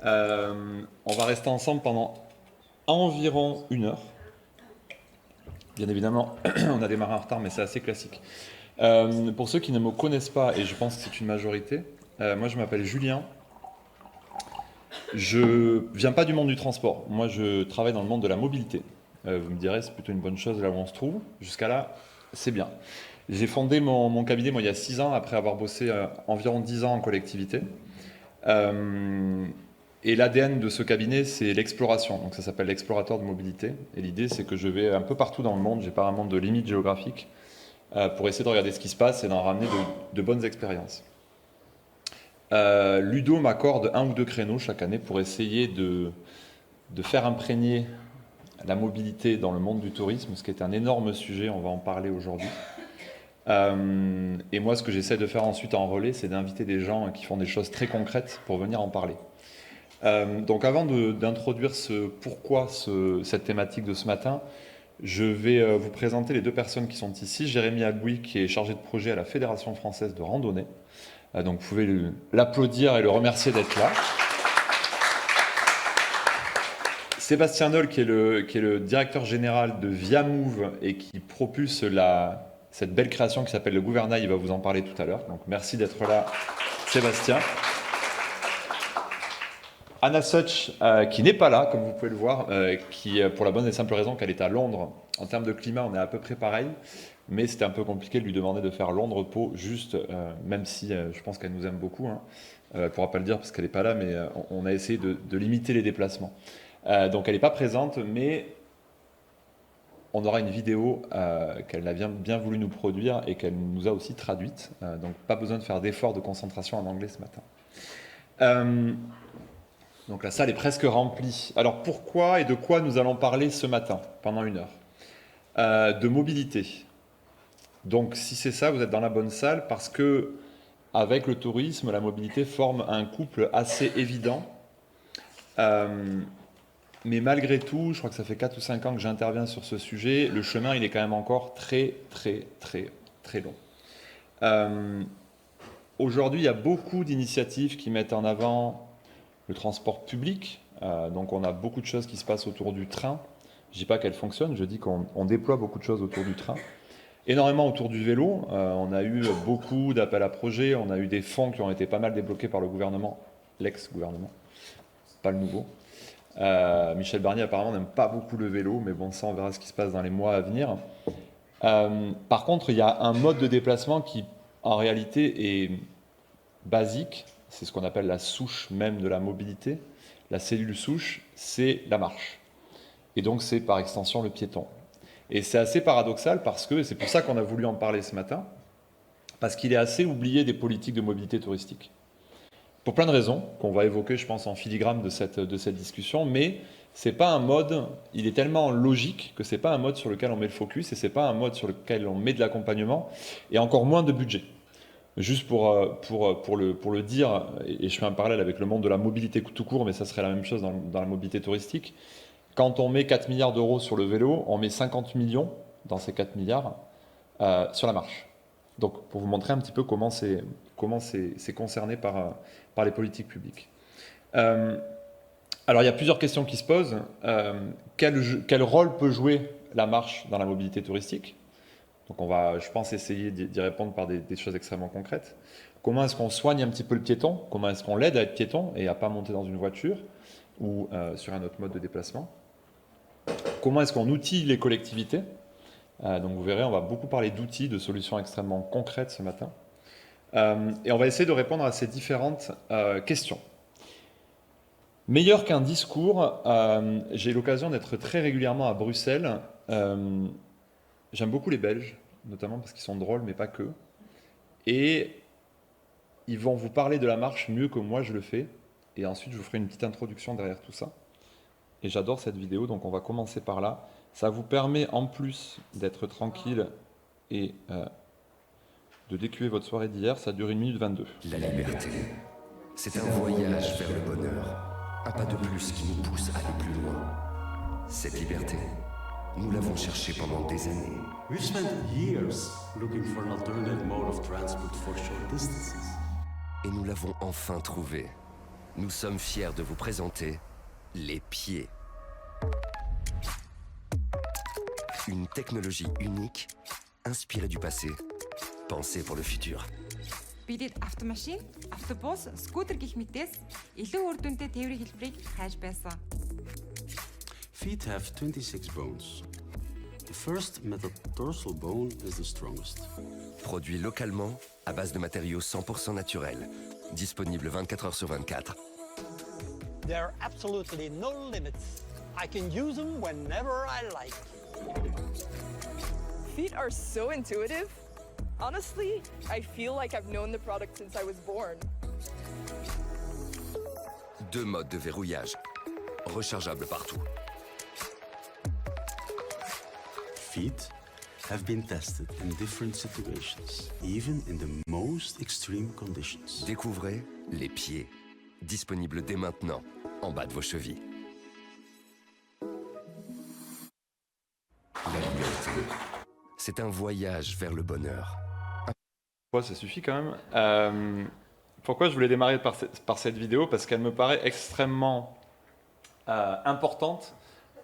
On va rester ensemble pendant environ 1 heure. Bien évidemment, on a démarré en retard, mais c'est assez classique. Pour ceux qui ne me connaissent pas, et je pense que c'est une majorité, moi je m'appelle Julien. Je viens pas du monde du transport. Moi je travaille dans le monde de la mobilité. Vous me direz, c'est plutôt une bonne chose là où on se trouve. Jusqu'à là, c'est bien. J'ai fondé mon cabinet moi, il y a 6 ans, après avoir bossé environ 10 ans en collectivité. Et l'ADN de ce cabinet, c'est l'exploration. Donc ça s'appelle l'explorateur de mobilité. Et l'idée, c'est que je vais un peu partout dans le monde, j'ai pas vraiment de limite géographique, pour essayer de regarder ce qui se passe et d'en ramener de bonnes expériences. Ludo m'accorde 1 ou 2 créneaux chaque année pour essayer de faire imprégner la mobilité dans le monde du tourisme, ce qui est un énorme sujet, on va en parler aujourd'hui. Et moi, ce que j'essaie de faire ensuite en relais, c'est d'inviter des gens qui font des choses très concrètes pour venir en parler. Donc avant d'introduire pourquoi cette thématique de ce matin, je vais vous présenter les 2 personnes qui sont ici. Jérémy Agboui, qui est chargé de projet à la Fédération française de randonnée. Donc vous pouvez l'applaudir et le remercier d'être là. Sébastien Noll, qui est le directeur général de ViaMove et qui propulse cette belle création qui s'appelle le Gouvernail, il va vous en parler tout à l'heure. Donc merci d'être là, Sébastien. Anna Such, qui n'est pas là, comme vous pouvez le voir, qui, pour la bonne et simple raison qu'elle est à Londres. En termes de climat, on est à peu près pareil, mais c'était un peu compliqué de lui demander de faire Londres-Pau, juste, même si je pense qu'elle nous aime beaucoup. Elle ne pourra pas le dire parce qu'elle n'est pas là, mais on a essayé de limiter les déplacements. Donc elle n'est pas présente, mais on aura une vidéo qu'elle a bien voulu nous produire et qu'elle nous a aussi traduite. Donc pas besoin de faire d'efforts de concentration en anglais ce matin. Donc la salle est presque remplie. Alors pourquoi et de quoi nous allons parler ce matin, pendant 1 heure? De mobilité. Donc si c'est ça, vous êtes dans la bonne salle parce que avec le tourisme, la mobilité forme un couple assez évident. Mais malgré tout, je crois que ça fait 4 ou 5 ans que j'interviens sur ce sujet, le chemin il est quand même encore très long. Aujourd'hui, il y a beaucoup d'initiatives qui mettent en avant le transport public, donc on a beaucoup de choses qui se passent autour du train. Je ne dis pas qu'elles fonctionnent, je dis qu'on déploie beaucoup de choses autour du train. Énormément autour du vélo, on a eu beaucoup d'appels à projets, on a eu des fonds qui ont été pas mal débloqués par le gouvernement, l'ex-gouvernement, pas le nouveau. Michel Barnier apparemment n'aime pas beaucoup le vélo, mais bon, ça on verra ce qui se passe dans les mois à venir. Par contre, il y a un mode de déplacement qui en réalité est basique. C'est ce qu'on appelle la souche même de la mobilité. La cellule souche, c'est la marche. Et donc, c'est par extension le piéton. Et c'est assez paradoxal parce que, et c'est pour ça qu'on a voulu en parler ce matin, parce qu'il est assez oublié des politiques de mobilité touristique. Pour plein de raisons, qu'on va évoquer, je pense, en filigrane de cette discussion, mais c'est pas un mode, il est tellement logique que c'est pas un mode sur lequel on met le focus et c'est pas un mode sur lequel on met de l'accompagnement et encore moins de budget. Juste pour le dire, et je fais un parallèle avec le monde de la mobilité tout court, mais ça serait la même chose dans la mobilité touristique. Quand on met 4 milliards d'euros sur le vélo, on met 50 millions dans ces 4 milliards sur la marche. Donc pour vous montrer un petit peu comment c'est concerné par les politiques publiques. Alors il y a plusieurs questions qui se posent. Quel rôle peut jouer la marche dans la mobilité touristique ? Donc on va, je pense, essayer d'y répondre par des choses extrêmement concrètes. Comment est-ce qu'on soigne un petit peu le piéton ? Comment est-ce qu'on l'aide à être piéton et à ne pas monter dans une voiture ou sur un autre mode de déplacement ? Comment est-ce qu'on outille les collectivités ? Donc vous verrez, on va beaucoup parler d'outils, de solutions extrêmement concrètes ce matin. Et on va essayer de répondre à ces différentes questions. Meilleur qu'un discours, j'ai l'occasion d'être très régulièrement à Bruxelles. J'aime beaucoup les Belges, notamment parce qu'ils sont drôles, mais pas que. Et ils vont vous parler de la marche mieux que moi je le fais. Et ensuite, je vous ferai une petite introduction derrière tout ça. Et j'adore cette vidéo, donc on va commencer par là. Ça vous permet, en plus d'être tranquille et de décuver votre soirée d'hier, ça dure 1 minute 22. La liberté, c'est un voyage vers le bonheur. Un pas de plus qui nous pousse à aller plus loin. Cette liberté, nous l'avons cherchée pendant des années. We've spent years looking for an alternative mode of transport for short distances. Et nous l'avons enfin trouvée. Nous sommes fiers de vous présenter les pieds. Une technologie unique, inspirée du passé, pensée pour le futur. Бидэд автомашин, автобус, скутер гэх мэтээс илүү үр дүнтэй тээврийн хэлбэрийг хайж байсан. Feet have 26 bones. The first metatarsal bone is the strongest. Produit localement à base de matériaux 100% naturels. Disponible 24 heures sur 24. There are absolutely no limits. I can use them whenever I like. Feet are so intuitive. Honestly, I feel like I've known the product since I was born. 2 modes de verrouillage. Rechargeable partout. Feet have been tested in different situations, even in the most extreme conditions. Découvrez les pieds. Disponible dès maintenant, en bas de vos chevilles. La liberté. C'est un voyage vers le bonheur. Ouais, ça suffit quand même. Pourquoi je voulais démarrer par cette vidéo? Parce qu'elle me paraît extrêmement importante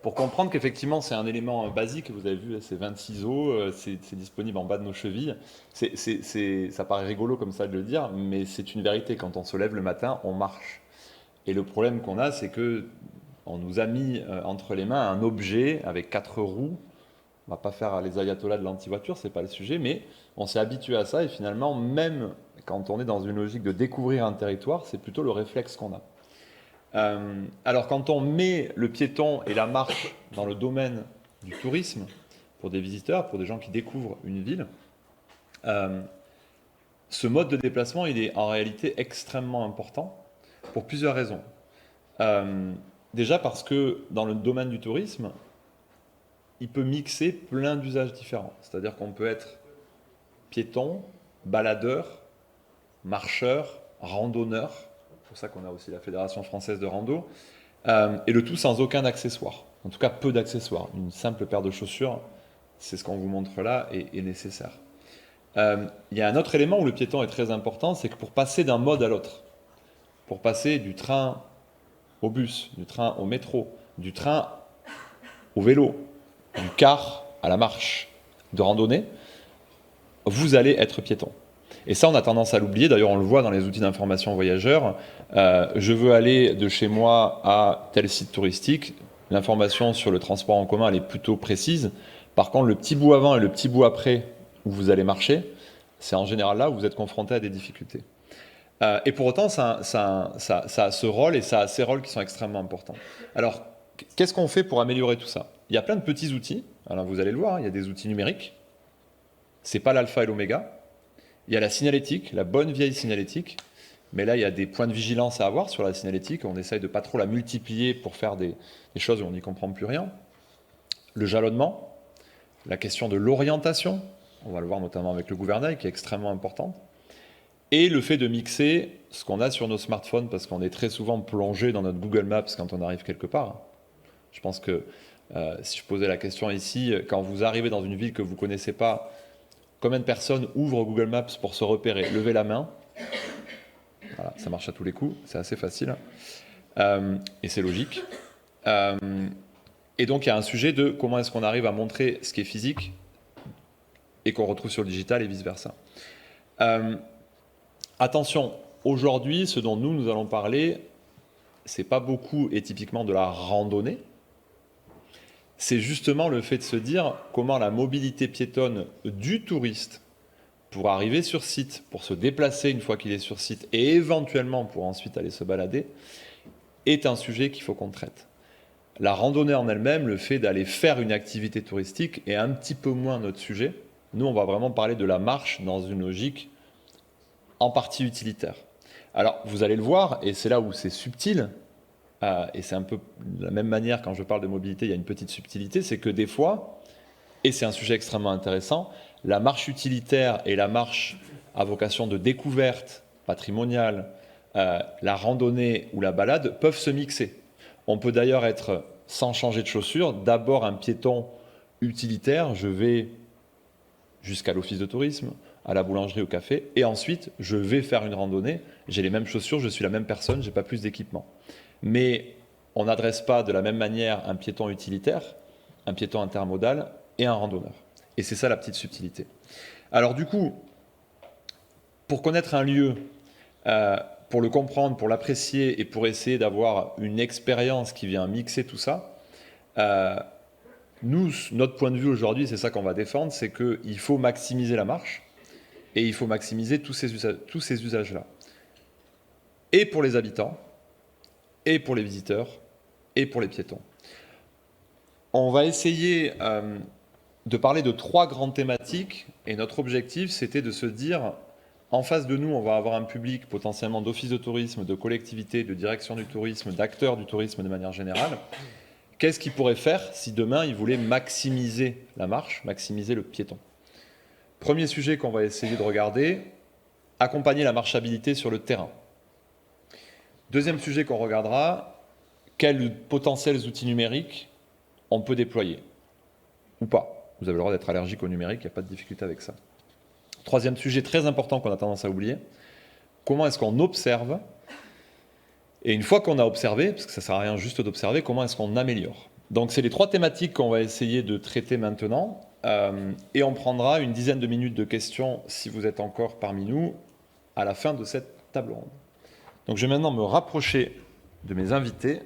pour comprendre qu'effectivement c'est un élément basique. Vous avez vu, c'est 26 os, c'est disponible en bas de nos chevilles. Ça paraît rigolo comme ça de le dire, mais c'est une vérité. Quand on se lève le matin, on marche. Et le problème qu'on a, c'est que on nous a mis entre les mains un objet avec 4 roues. On va pas faire les ayatollahs de l'anti-voiture, c'est pas le sujet, mais on s'est habitué à ça et finalement, même quand on est dans une logique de découvrir un territoire, c'est plutôt le réflexe qu'on a. Alors quand on met le piéton et la marche dans le domaine du tourisme, pour des visiteurs, pour des gens qui découvrent une ville, ce mode de déplacement, il est en réalité extrêmement important pour plusieurs raisons. Déjà parce que dans le domaine du tourisme, il peut mixer plein d'usages différents. C'est-à-dire qu'on peut être piéton, baladeur, marcheur, randonneur. C'est pour ça qu'on a aussi la Fédération française de rando. Et le tout sans aucun accessoire. En tout cas, peu d'accessoires. Une simple paire de chaussures, c'est ce qu'on vous montre là, est nécessaire. Il y a un autre élément où le piéton est très important, c'est que pour passer d'un mode à l'autre, pour passer du train au bus, du train au métro, du train au vélo, du car à la marche de randonnée, vous allez être piéton. Et ça, on a tendance à l'oublier. D'ailleurs, on le voit dans les outils d'information voyageurs. Je veux aller de chez moi à tel site touristique. L'information sur le transport en commun, elle est plutôt précise. Par contre, le petit bout avant et le petit bout après où vous allez marcher, c'est en général là où vous êtes confronté à des difficultés. Et pour autant, ça a ce rôle et ça a ces rôles qui sont extrêmement importants. Alors, qu'est-ce qu'on fait pour améliorer tout ça? Il y a plein de petits outils. Alors, vous allez le voir, il y a des outils numériques. C'est pas l'alpha et l'oméga. Il y a la signalétique, la bonne vieille signalétique. Mais là, il y a des points de vigilance à avoir sur la signalétique. On essaye de pas trop la multiplier pour faire des choses où on n'y comprend plus rien. Le jalonnement, la question de l'orientation. On va le voir notamment avec le gouvernail, qui est extrêmement importante. Et le fait de mixer ce qu'on a sur nos smartphones, parce qu'on est très souvent plongé dans notre Google Maps quand on arrive quelque part. Je pense que si je posais la question ici, quand vous arrivez dans une ville que vous ne connaissez pas, combien de personnes ouvrent Google Maps pour se repérer? Levez la main. Voilà, ça marche à tous les coups, c'est assez facile. Et c'est logique. Et donc il y a un sujet de comment est-ce qu'on arrive à montrer ce qui est physique et qu'on retrouve sur le digital et vice-versa. Attention, aujourd'hui, ce dont nous allons parler, c'est pas beaucoup et typiquement de la randonnée. C'est justement le fait de se dire comment la mobilité piétonne du touriste pour arriver sur site, pour se déplacer une fois qu'il est sur site et éventuellement pour ensuite aller se balader, est un sujet qu'il faut qu'on traite. La randonnée en elle-même, le fait d'aller faire une activité touristique est un petit peu moins notre sujet. Nous, on va vraiment parler de la marche dans une logique en partie utilitaire. Alors, vous allez le voir, et c'est là où c'est subtil, et c'est un peu de la même manière quand je parle de mobilité, il y a une petite subtilité, c'est que des fois, et c'est un sujet extrêmement intéressant, la marche utilitaire et la marche à vocation de découverte patrimoniale, la randonnée ou la balade peuvent se mixer. On peut d'ailleurs être, sans changer de chaussures, d'abord un piéton utilitaire, je vais jusqu'à l'office de tourisme, à la boulangerie, au café, et ensuite je vais faire une randonnée, j'ai les mêmes chaussures, je suis la même personne, j'ai pas plus d'équipement. Mais on n'adresse pas de la même manière un piéton utilitaire, un piéton intermodal et un randonneur. Et c'est ça la petite subtilité. Alors du coup, pour connaître un lieu, pour le comprendre, pour l'apprécier et pour essayer d'avoir une expérience qui vient mixer tout ça, nous, notre point de vue aujourd'hui, c'est ça qu'on va défendre, c'est qu'il faut maximiser la marche et il faut maximiser tous ces usages-là. Et pour les habitants, et pour les visiteurs, et pour les piétons. On va essayer de parler de 3 grandes thématiques et notre objectif, c'était de se dire, en face de nous, on va avoir un public potentiellement d'office de tourisme, de collectivités, de direction du tourisme, d'acteurs du tourisme de manière générale. Qu'est-ce qu'ils pourraient faire si demain, ils voulaient maximiser la marche, maximiser le piéton? Premier sujet qu'on va essayer de regarder, accompagner la marchabilité sur le terrain. Deuxième sujet qu'on regardera, quels potentiels outils numériques on peut déployer ou pas. Vous avez le droit d'être allergique au numérique, il n'y a pas de difficulté avec ça. Troisième sujet très important qu'on a tendance à oublier, comment est-ce qu'on observe? Et une fois qu'on a observé, parce que ça ne sert à rien juste d'observer, comment est-ce qu'on améliore? Donc c'est les 3 thématiques qu'on va essayer de traiter maintenant. Et on prendra une dizaine de minutes de questions, si vous êtes encore parmi nous, à la fin de cette table ronde. Donc je vais maintenant me rapprocher de mes invités.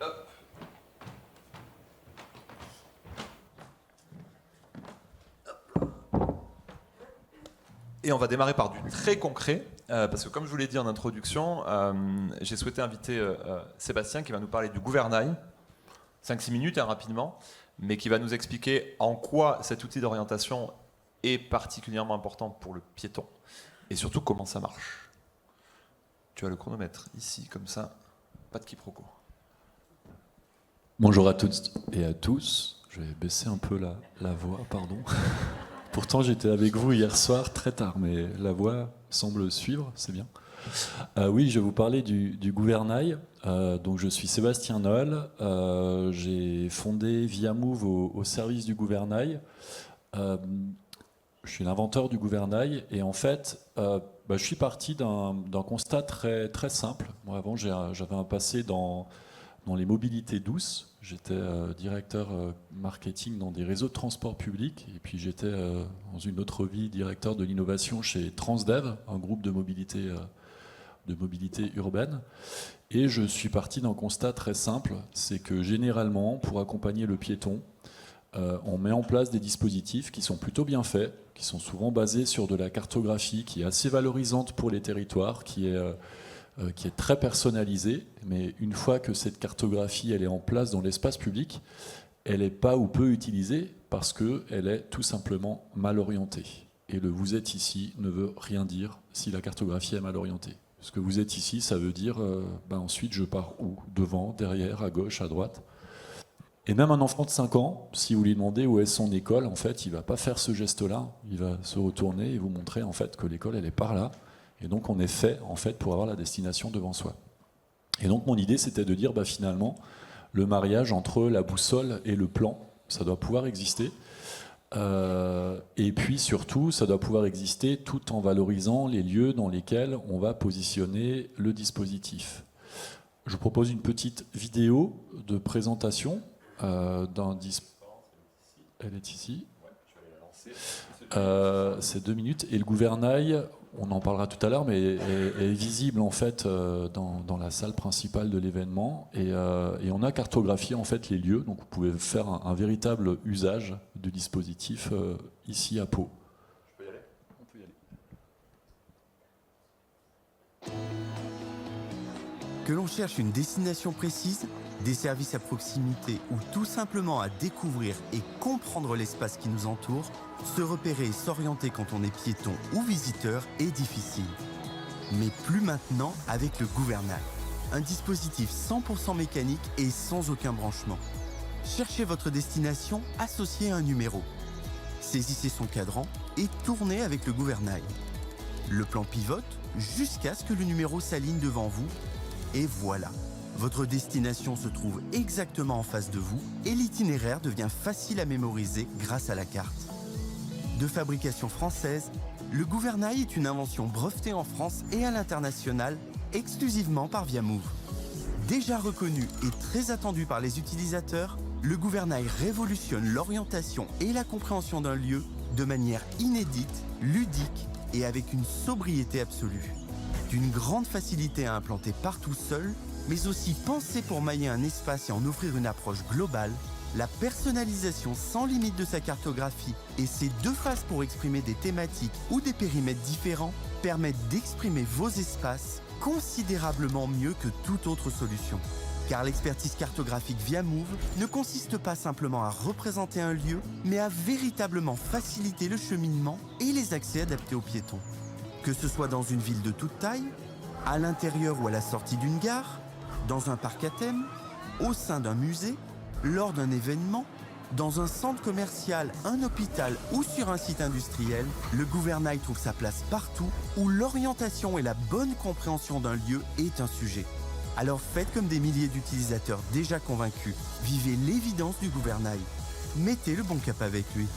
Hop. Et on va démarrer par du très concret, parce que comme je vous l'ai dit en introduction, j'ai souhaité inviter Sébastien qui va nous parler du gouvernail, 5-6 minutes rapidement, mais qui va nous expliquer en quoi cet outil d'orientation est particulièrement important pour le piéton, et surtout comment ça marche. Tu as le chronomètre ici, comme ça, pas de quiproquo. Bonjour à toutes et à tous, je vais baisser un peu la voix, pardon. Pourtant j'étais avec vous hier soir très tard, mais la voix semble suivre, c'est bien. Oui, je vais vous parler du gouvernail. Donc je suis Sébastien Noël, j'ai fondé ViaMove au service du gouvernail. Je suis l'inventeur du gouvernail et en fait, je suis parti d'un constat très, très simple. Moi avant j'avais un passé dans les mobilités douces. J'étais directeur marketing dans des réseaux de transport public et puis j'étais dans une autre vie directeur de l'innovation chez Transdev, un groupe de mobilité urbaine. Et je suis parti d'un constat très simple, c'est que généralement, pour accompagner le piéton, on met en place des dispositifs qui sont plutôt bien faits, qui sont souvent basés sur de la cartographie, qui est assez valorisante pour les territoires, qui est très personnalisée, mais une fois que cette cartographie elle est en place dans l'espace public, elle n'est pas ou peu utilisée parce qu'elle est tout simplement mal orientée. Et le « vous êtes ici » ne veut rien dire si la cartographie est mal orientée. Parce que vous êtes ici, ça veut dire ensuite je pars où? Devant, derrière, à gauche, à droite. Et même un enfant de 5 ans, si vous lui demandez où est son école, en fait, il ne va pas faire ce geste-là. Il va se retourner et vous montrer en fait, que l'école, elle est par là. Et donc, on est fait en fait, pour avoir la destination devant soi. Et donc, mon idée, c'était de dire finalement, le mariage entre la boussole et le plan, ça doit pouvoir exister. Et puis surtout, ça doit pouvoir exister tout en valorisant les lieux dans lesquels on va positionner le dispositif. Je vous propose une petite vidéo de présentation d'un dispositif. Elle est ici. C'est 2 minutes. Et le gouvernail, on en parlera tout à l'heure, mais est visible en fait dans la salle principale de l'événement. Et on a cartographié en fait les lieux. Donc vous pouvez faire un véritable usage du dispositif ici à Pau. Je peux y aller ? On peut y aller. Que l'on cherche une destination précise, des services à proximité ou tout simplement à découvrir et comprendre l'espace qui nous entoure, se repérer et s'orienter quand on est piéton ou visiteur est difficile. Mais plus maintenant avec le gouvernail, un dispositif 100% mécanique et sans aucun branchement. Cherchez votre destination associée à un numéro. Saisissez son cadran et tournez avec le gouvernail. Le plan pivote jusqu'à ce que le numéro s'aligne devant vous. Et voilà, votre destination se trouve exactement en face de vous et l'itinéraire devient facile à mémoriser grâce à la carte. De fabrication française, le gouvernail est une invention brevetée en France et à l'international, exclusivement par Viamove. Déjà reconnu et très attendu par les utilisateurs, le gouvernail révolutionne l'orientation et la compréhension d'un lieu de manière inédite, ludique et avec une sobriété absolue. D'une grande facilité à implanter partout seul, mais aussi pensé pour mailler un espace et en offrir une approche globale, la personnalisation sans limite de sa cartographie et ses 2 phases pour exprimer des thématiques ou des périmètres différents permettent d'exprimer vos espaces considérablement mieux que toute autre solution. Car l'expertise cartographique Viamove ne consiste pas simplement à représenter un lieu, mais à véritablement faciliter le cheminement et les accès adaptés aux piétons. Que ce soit dans une ville de toute taille, à l'intérieur ou à la sortie d'une gare, dans un parc à thème, au sein d'un musée, lors d'un événement, dans un centre commercial, un hôpital ou sur un site industriel, le gouvernail trouve sa place partout où l'orientation et la bonne compréhension d'un lieu est un sujet. Alors faites comme des milliers d'utilisateurs déjà convaincus. Vivez l'évidence du gouvernail. Mettez le bon cap avec lui.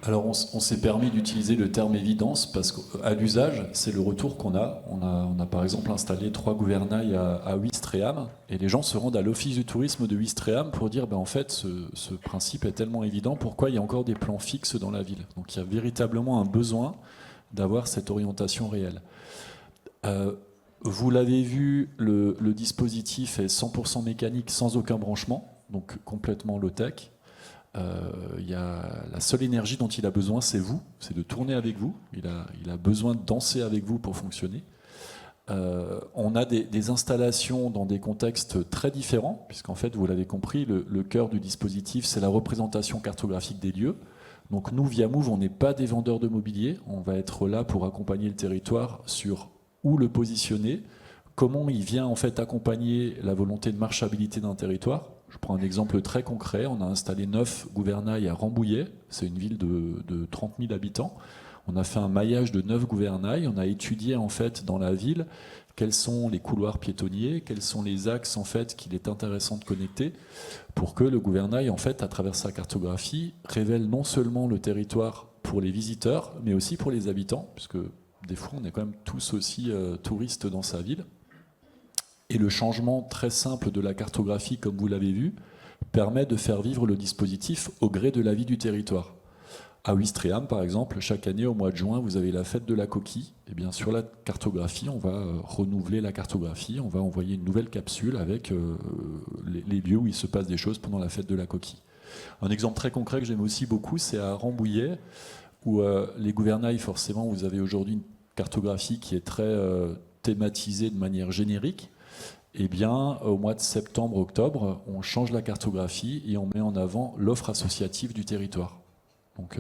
Alors on s'est permis d'utiliser le terme évidence parce qu'à l'usage, c'est le retour qu'on a. On a par exemple installé 3 gouvernails à Ouistreham et les gens se rendent à l'office du tourisme de Ouistreham pour dire en fait ce principe est tellement évident, pourquoi il y a encore des plans fixes dans la ville. Donc il y a véritablement un besoin d'avoir cette orientation réelle. Vous l'avez vu, le dispositif est 100% mécanique sans aucun branchement, donc complètement low-tech. La seule énergie dont il a besoin, c'est vous, c'est de tourner avec vous. Il a besoin de danser avec vous pour fonctionner. On a des installations dans des contextes très différents, puisqu'en fait, vous l'avez compris, le cœur du dispositif, c'est la représentation cartographique des lieux. Donc nous, Viamove, on n'est pas des vendeurs de mobilier. On va être là pour accompagner le territoire sur où le positionner, comment il vient en fait accompagner la volonté de marchabilité d'un territoire. Je prends un exemple très concret. On a installé 9 gouvernails à Rambouillet. C'est une ville de 30 000 habitants. On a fait un maillage de 9 gouvernails. On a étudié en fait dans la ville quels sont les couloirs piétonniers, quels sont les axes en fait qu'il est intéressant de connecter pour que le gouvernail en fait à travers sa cartographie révèle non seulement le territoire pour les visiteurs mais aussi pour les habitants, puisque des fois on est quand même tous aussi touristes dans sa ville. Et le changement très simple de la cartographie, comme vous l'avez vu, permet de faire vivre le dispositif au gré de la vie du territoire. À Ouistreham, par exemple, chaque année, au mois de juin, vous avez la fête de la coquille. Et bien, sur la cartographie, on va renouveler la cartographie, on va envoyer une nouvelle capsule avec les lieux où il se passe des choses pendant la fête de la coquille. Un exemple très concret que j'aime aussi beaucoup, c'est à Rambouillet, où les gouvernails, forcément, vous avez aujourd'hui une cartographie qui est très thématisée de manière générique. Eh bien, au mois de septembre-octobre, on change la cartographie et on met en avant l'offre associative du territoire. Donc,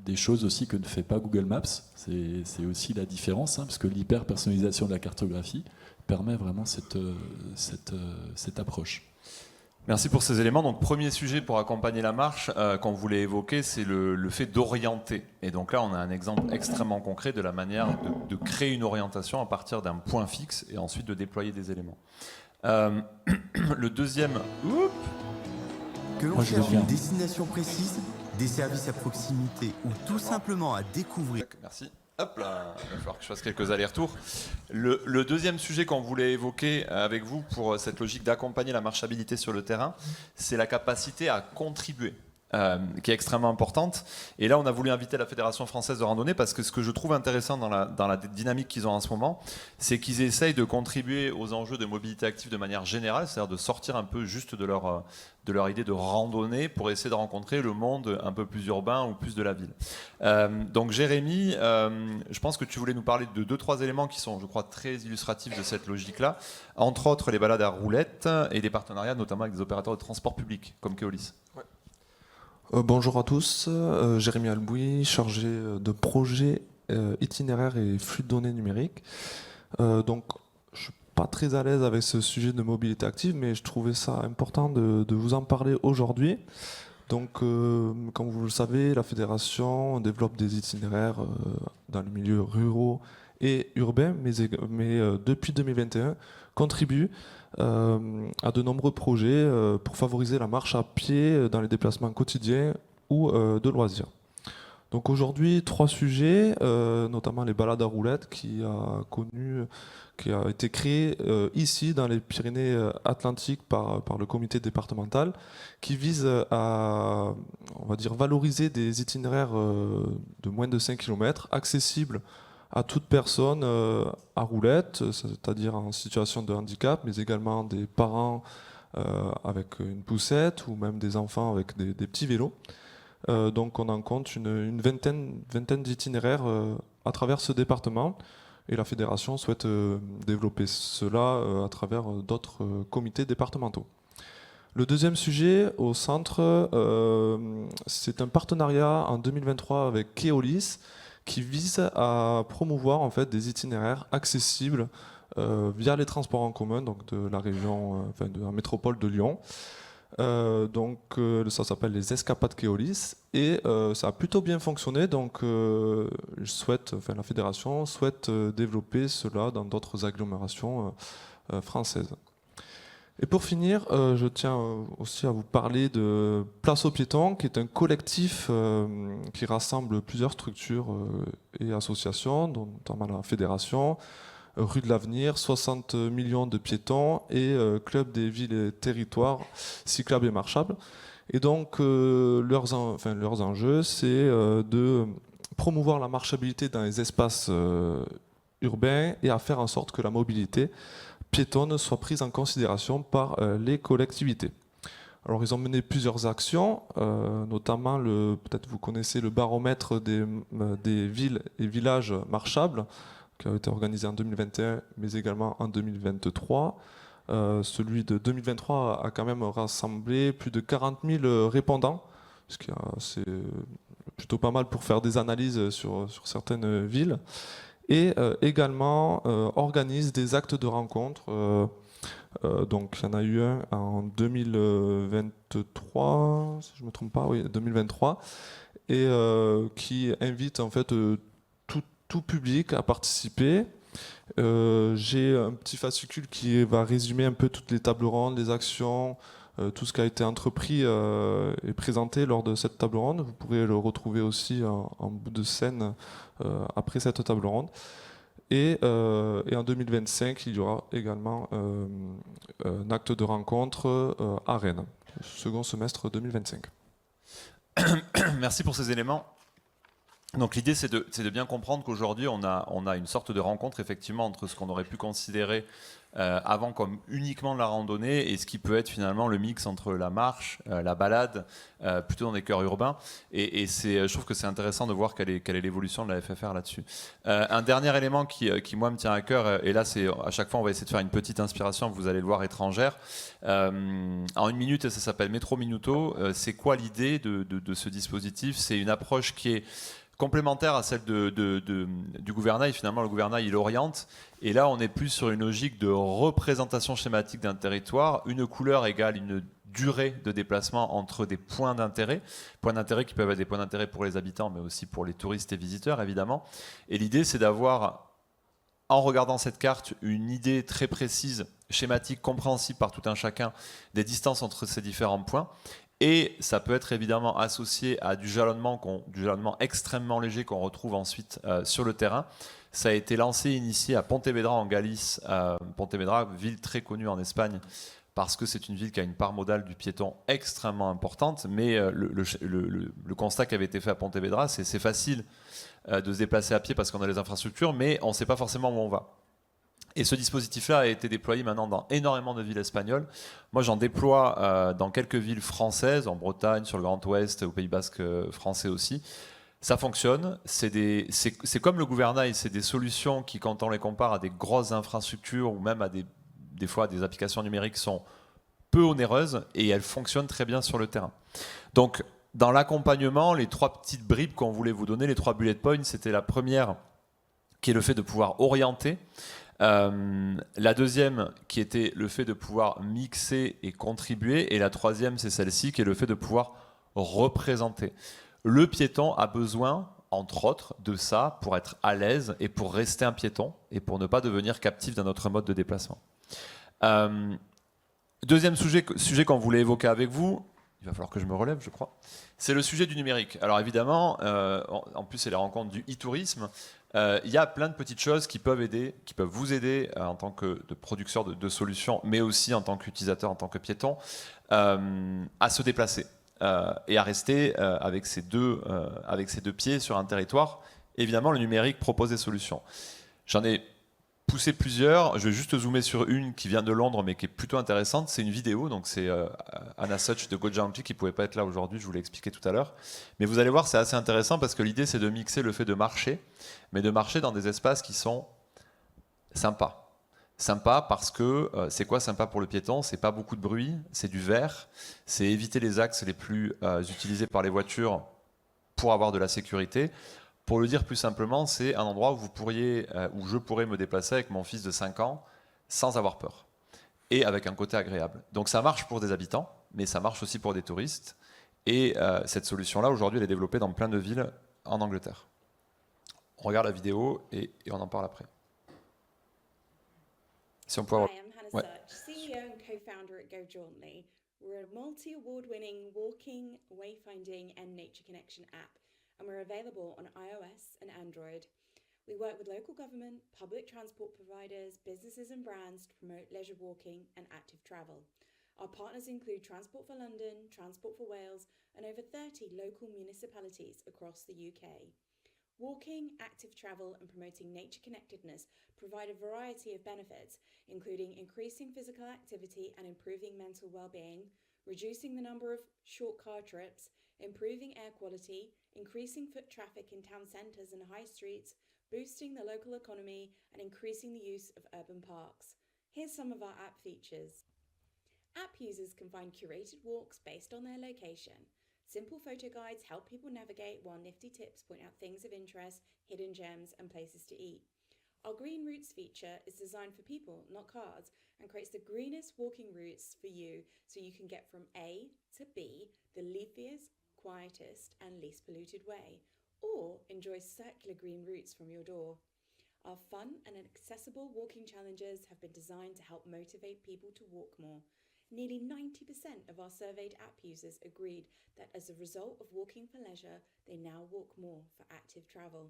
des choses aussi que ne fait pas Google Maps, c'est aussi la différence, parce que l'hyper-personnalisation de la cartographie permet vraiment cette approche. Merci pour ces éléments. Donc, premier sujet pour accompagner la marche, qu'on voulait évoquer, c'est le fait d'orienter. Et donc là, on a un exemple extrêmement concret de la manière de créer une orientation à partir d'un point fixe et ensuite de déployer des éléments. Le deuxième... Que l'on cherche une destination précise, des services à proximité ou tout simplement à découvrir. Merci. Hop là, il va falloir que je fasse quelques allers-retours. Le deuxième sujet qu'on voulait évoquer avec vous pour cette logique d'accompagner la marchabilité sur le terrain, c'est la capacité à contribuer, qui est extrêmement importante. Et là, on a voulu inviter la Fédération française de randonnée parce que ce que je trouve intéressant dans la dynamique qu'ils ont en ce moment, c'est qu'ils essayent de contribuer aux enjeux de mobilité active de manière générale, c'est-à-dire de sortir un peu juste de leur idée de randonnée pour essayer de rencontrer le monde un peu plus urbain ou plus de la ville. Donc Jérémy, je pense que tu voulais nous parler de 2-3 éléments qui sont, je crois, très illustratifs de cette logique-là, entre autres les balades à roulettes et des partenariats notamment avec des opérateurs de transport public comme Keolis. Ouais. Bonjour à tous, Jérémy Albouy, chargé de projet itinéraire et flux de données numériques. Donc, je suis pas très à l'aise avec ce sujet de mobilité active, mais je trouvais ça important de vous en parler aujourd'hui. Donc, comme vous le savez, la fédération développe des itinéraires dans les milieux ruraux et urbains, mais depuis 2021, contribuent à de nombreux projets pour favoriser la marche à pied dans les déplacements quotidiens ou de loisirs. Donc aujourd'hui, 3 sujets, notamment les balades à roulettes qui a été créé ici dans les Pyrénées-Atlantiques par le comité départemental, qui vise à, on va dire, valoriser des itinéraires de moins de 5 km, accessibles à toute personne à roulette, c'est-à-dire en situation de handicap, mais également des parents avec une poussette ou même des enfants avec des petits vélos. Donc on en compte une vingtaine d'itinéraires à travers ce département et la fédération souhaite développer cela à travers d'autres comités départementaux. Le deuxième sujet au centre, c'est un partenariat en 2023 avec Keolis qui vise à promouvoir en fait des itinéraires accessibles via les transports en commun donc de la région, de la métropole de Lyon. Ça s'appelle les escapades Keolis et ça a plutôt bien fonctionné, donc la fédération souhaite développer cela dans d'autres agglomérations françaises. Et pour finir, je tiens aussi à vous parler de Place aux piétons, qui est un collectif qui rassemble plusieurs structures et associations, notamment la fédération, Rue de l'Avenir, 60 millions de piétons et Club des villes et territoires cyclables et marchables. Et donc leurs enjeux, c'est de promouvoir la marchabilité dans les espaces urbains et à faire en sorte que la mobilité piétonne soit prise en considération par les collectivités. Alors ils ont mené plusieurs actions, notamment peut-être vous connaissez le baromètre des villes et villages marchables, qui a été organisé en 2021, mais également en 2023. Celui de 2023 a quand même rassemblé plus de 40 000 répondants, ce qui c'est plutôt pas mal pour faire des analyses sur certaines villes. Et également organise des actes de rencontre. Donc il y en a eu un en 2023, si je ne me trompe pas, oui, 2023, et qui invite en fait tout public à participer. J'ai un petit fascicule qui va résumer un peu toutes les tables rondes, les actions, tout ce qui a été entrepris et présenté lors de cette table ronde. Vous pourrez le retrouver aussi en bout de scène après cette table ronde. Et en 2025, il y aura également un acte de rencontre à Rennes, second semestre 2025. Merci pour ces éléments. Donc l'idée, c'est de bien comprendre qu'aujourd'hui, on a une sorte de rencontre effectivement entre ce qu'on aurait pu considérer avant comme uniquement de la randonnée et ce qui peut être finalement le mix entre la marche, la balade, plutôt dans des cœurs urbains. Et je trouve que c'est intéressant de voir quelle est l'évolution de la FFR là-dessus. Un dernier élément qui moi me tient à cœur, et là c'est à chaque fois on va essayer de faire une petite inspiration, vous allez le voir, étrangère. En une minute, ça s'appelle Métro Minuto. C'est quoi l'idée de ce dispositif ? C'est une approche qui est complémentaire à celle du gouvernail. Finalement, le gouvernail, il oriente. Et là, on est plus sur une logique de représentation schématique d'un territoire. Une couleur égale une durée de déplacement entre des points d'intérêt qui peuvent être des points d'intérêt pour les habitants, mais aussi pour les touristes et visiteurs, évidemment. Et l'idée, c'est d'avoir, en regardant cette carte, une idée très précise, schématique, compréhensible par tout un chacun, des distances entre ces différents points. Et ça peut être évidemment associé à du jalonnement extrêmement léger qu'on retrouve ensuite sur le terrain. Ça a été lancé, initié à Pontevedra en Galice. Pontevedra, ville très connue en Espagne, parce que c'est une ville qui a une part modale du piéton extrêmement importante. Mais le constat qui avait été fait à Pontevedra, c'est facile de se déplacer à pied parce qu'on a les infrastructures, mais on ne sait pas forcément où on va. Et ce dispositif-là a été déployé maintenant dans énormément de villes espagnoles. Moi, j'en déploie dans quelques villes françaises, en Bretagne, sur le Grand Ouest, au Pays Basque français aussi. Ça fonctionne. C'est comme le gouvernail, c'est des solutions qui, quand on les compare à des grosses infrastructures ou même à des fois à des applications numériques, sont peu onéreuses et elles fonctionnent très bien sur le terrain. Donc, dans l'accompagnement, les 3 petites bribes qu'on voulait vous donner, les 3 bullet points, c'était la première qui est le fait de pouvoir orienter. La deuxième qui était le fait de pouvoir mixer et contribuer, et la troisième c'est celle-ci qui est le fait de pouvoir représenter. Le piéton a besoin entre autres, de ça pour être à l'aise et pour rester un piéton et pour ne pas devenir captif d'un autre mode de déplacement. Deuxième sujet qu'on voulait évoquer avec vous, il va falloir que je me relève, je crois, c'est le sujet du numérique. Alors évidemment, en plus c'est les rencontres du e-tourisme, il y a plein de petites choses qui peuvent vous aider en tant que producteur de solutions, mais aussi en tant qu'utilisateur, en tant que piéton, à se déplacer et à rester avec ses deux pieds sur un territoire. Évidemment, le numérique propose des solutions. J'en ai poussé plusieurs. Je vais juste zoomer sur une qui vient de Londres, mais qui est plutôt intéressante. C'est une vidéo, donc c'est Anna Such de GoJounty qui ne pouvait pas être là aujourd'hui, je vous l'ai expliqué tout à l'heure. Mais vous allez voir, c'est assez intéressant parce que l'idée, c'est de mixer le fait de marcher, mais de marcher dans des espaces qui sont sympas. Sympa parce que c'est quoi sympa pour le piéton? C'est pas beaucoup de bruit, c'est du vert, c'est éviter les axes les plus utilisés par les voitures pour avoir de la sécurité. Pour le dire plus simplement, c'est un endroit où où je pourrais me déplacer avec mon fils de 5 ans sans avoir peur et avec un côté agréable. Donc ça marche pour des habitants, mais ça marche aussi pour des touristes. Et cette solution-là, aujourd'hui, elle est développée dans plein de villes en Angleterre. On regarde la vidéo et on en parle après. Si on peut avoir... Hi, I'm Hannah Ouais. Such, CEO and co-founder at GoJauntly. We're a multi-award-winning walking, wayfinding and nature connection app, and we're available on iOS and Android. We work with local government, public transport providers, businesses and brands to promote leisure walking and active travel. Our partners include Transport for London, Transport for Wales, and over 30 local municipalities across the UK. Walking, active travel, and promoting nature connectedness provide a variety of benefits, including increasing physical activity and improving mental well-being, reducing the number of short car trips, improving air quality, increasing foot traffic in town centres and high streets, boosting the local economy, and increasing the use of urban parks. Here's some of our app features. App users can find curated walks based on their location. Simple photo guides help people navigate, while nifty tips point out things of interest, hidden gems, and places to eat. Our Green Routes feature is designed for people, not cars, and creates the greenest walking routes for you so you can get from A to B the leafiest, quietest, and least polluted way, or enjoy circular green routes from your door. Our fun and accessible walking challenges have been designed to help motivate people to walk more. Nearly 90% of our surveyed app users agreed that as a result of walking for leisure, they now walk more for active travel.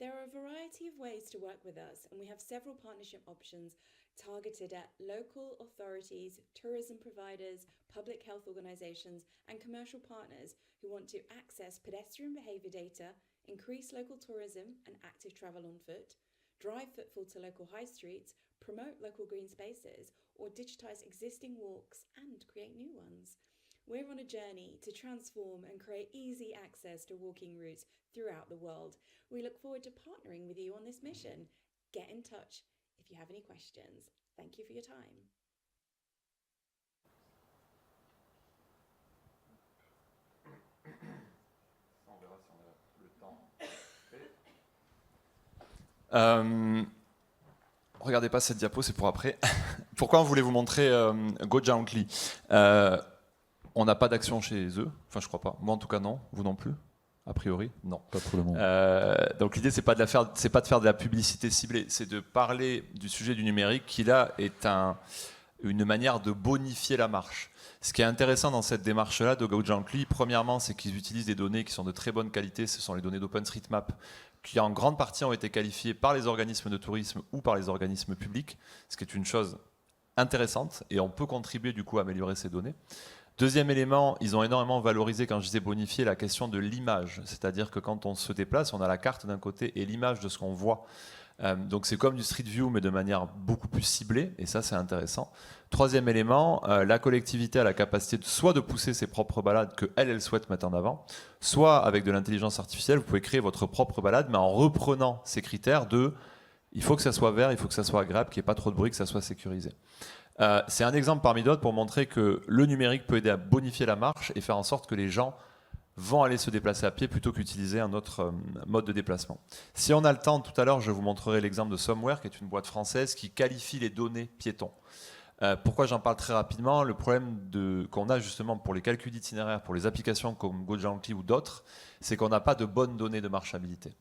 There are a variety of ways to work with us, and we have several partnership options targeted at local authorities, tourism providers, public health organisations, and commercial partners who want to access pedestrian behaviour data, increase local tourism and active travel on foot, drive footfall to local high streets, promote local green spaces, or digitise existing walks and create new ones. We're on a journey to transform and create easy access to walking routes throughout the world. We look forward to partnering with you on this mission. Get in touch if you have any questions. Thank you for your time. Regardez pas cette diapo, c'est pour après. Pourquoi on voulait vous montrer GoJauntly? On n'a pas d'action chez eux, enfin je crois pas. Moi en tout cas non, vous non plus. A priori, non. Pas pour le moment. Donc l'idée c'est pas de faire de la publicité ciblée, c'est de parler du sujet du numérique qui là est une manière de bonifier la marche. Ce qui est intéressant dans cette démarche-là de GoJauntly, premièrement, c'est qu'ils utilisent des données qui sont de très bonne qualité. Ce sont les données d'OpenStreetMap qui en grande partie ont été qualifiées par les organismes de tourisme ou par les organismes publics, ce qui est une chose intéressante et on peut contribuer du coup à améliorer ces données. Deuxième élément, ils ont énormément valorisé, quand je disais bonifier, la question de l'image. C'est-à-dire que quand on se déplace, on a la carte d'un côté et l'image de ce qu'on voit. Donc c'est comme du Street View, mais de manière beaucoup plus ciblée, et ça c'est intéressant. Troisième élément, la collectivité a la capacité soit de pousser ses propres balades qu'elle souhaite mettre en avant, soit avec de l'intelligence artificielle, vous pouvez créer votre propre balade, mais en reprenant ces critères de il faut que ça soit vert, il faut que ça soit agréable, qu'il n'y ait pas trop de bruit, que ça soit sécurisé. C'est un exemple parmi d'autres pour montrer que le numérique peut aider à bonifier la marche et faire en sorte que les gens vont aller se déplacer à pied plutôt qu'utiliser un autre mode de déplacement. Si on a le temps, tout à l'heure, je vous montrerai l'exemple de Somewhere, qui est une boîte française qui qualifie les données piétons. Pourquoi j'en parle très rapidement? Le problème qu'on a justement pour les calculs d'itinéraire, pour les applications comme GoGently ou d'autres, c'est qu'on n'a pas de bonnes données de marchabilité.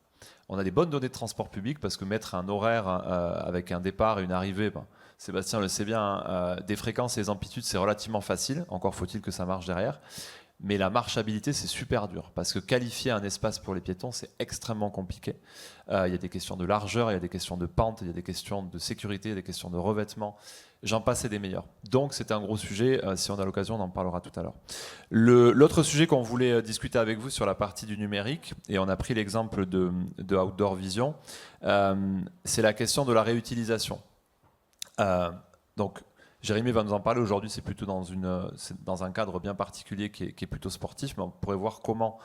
On a des bonnes données de transport public parce que mettre un horaire avec un départ et une arrivée, Sébastien le sait bien, des fréquences et des amplitudes, c'est relativement facile. Encore faut-il que ça marche derrière. Mais la marchabilité, c'est super dur parce que qualifier un espace pour les piétons, c'est extrêmement compliqué. Il y a des questions de largeur, il y a des questions de pente, il y a des questions de sécurité, il y a des questions de revêtement. J'en passe et des meilleurs. Donc c'est un gros sujet. Si on a l'occasion, on en parlera tout à l'heure. L'autre sujet qu'on voulait discuter avec vous sur la partie du numérique, et on a pris l'exemple de Outdoor Vision, c'est la question de la réutilisation. Donc Jérémy va nous en parler aujourd'hui, c'est plutôt dans un cadre bien particulier qui est plutôt sportif, mais on pourrait voir comment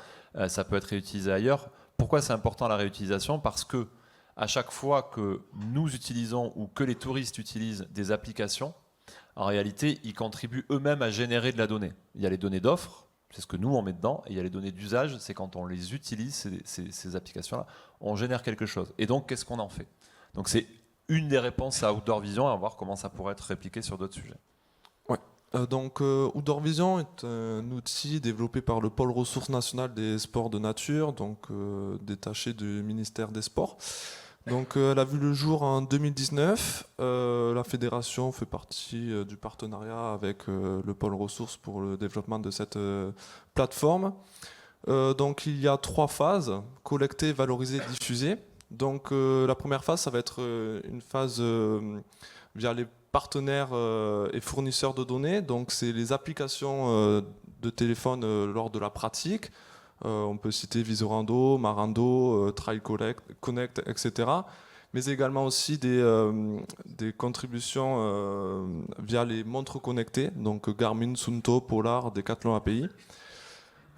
ça peut être réutilisé ailleurs. Pourquoi c'est important la réutilisation? Parce que à chaque fois que nous utilisons ou que les touristes utilisent des applications, en réalité, ils contribuent eux-mêmes à générer de la donnée. Il y a les données d'offres, c'est ce que nous on met dedans, et il y a les données d'usage, c'est quand on les utilise, ces applications-là, on génère quelque chose. Et donc, qu'est-ce qu'on en fait? Donc c'est une des réponses à Outdoor Vision, et on va voir comment ça pourrait être répliqué sur d'autres sujets. Ouais. Outdoor Vision est un outil développé par le pôle ressources nationales des sports de nature, détaché du ministère des Sports. Elle a vu le jour en 2019. La fédération fait partie du partenariat avec le pôle ressources pour le développement de cette plateforme. Il y a 3 phases: collecter, valoriser, diffuser. La première phase, ça va être une phase via les partenaires et fournisseurs de données. C'est les applications de téléphone lors de la pratique. On peut citer Visorando, Marando, Trail Connect, etc. Mais également aussi des contributions via les montres connectées, Garmin, Suunto, Polar, Decathlon API.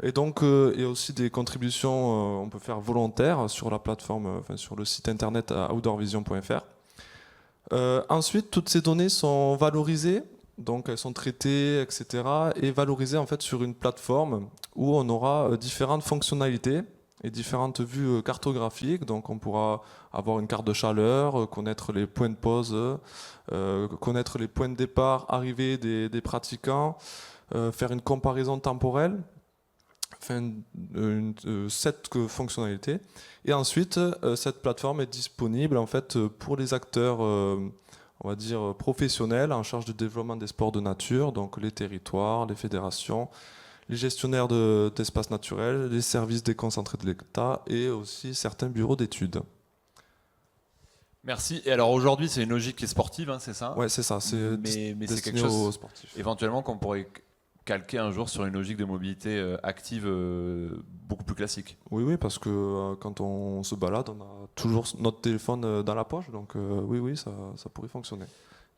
Et il y a aussi des contributions, on peut faire volontaires sur la plateforme, sur le site internet outdoorvision.fr. Ensuite, toutes ces données sont valorisées, elles sont traitées, etc. et valorisées en fait sur une plateforme où on aura différentes fonctionnalités et différentes vues cartographiques. On pourra avoir une carte de chaleur, connaître les points de pause, connaître les points de départ, arrivée des pratiquants, faire une comparaison temporelle. 7 fonctionnalités. Et ensuite, cette plateforme est disponible en fait pour les acteurs, on va dire professionnels en charge du développement des sports de nature, les territoires, les fédérations, les gestionnaires d'espaces naturels, les services déconcentrés de l'État et aussi certains bureaux d'études. Merci. Et alors aujourd'hui, c'est une logique qui est sportive, hein, c'est ça? Ouais, c'est ça. Mais c'est quelque chose éventuellement qu'on pourrait calquer un jour sur une logique de mobilité active beaucoup plus classique. Oui, parce que quand on se balade, on a toujours notre téléphone dans la poche, oui, ça pourrait fonctionner.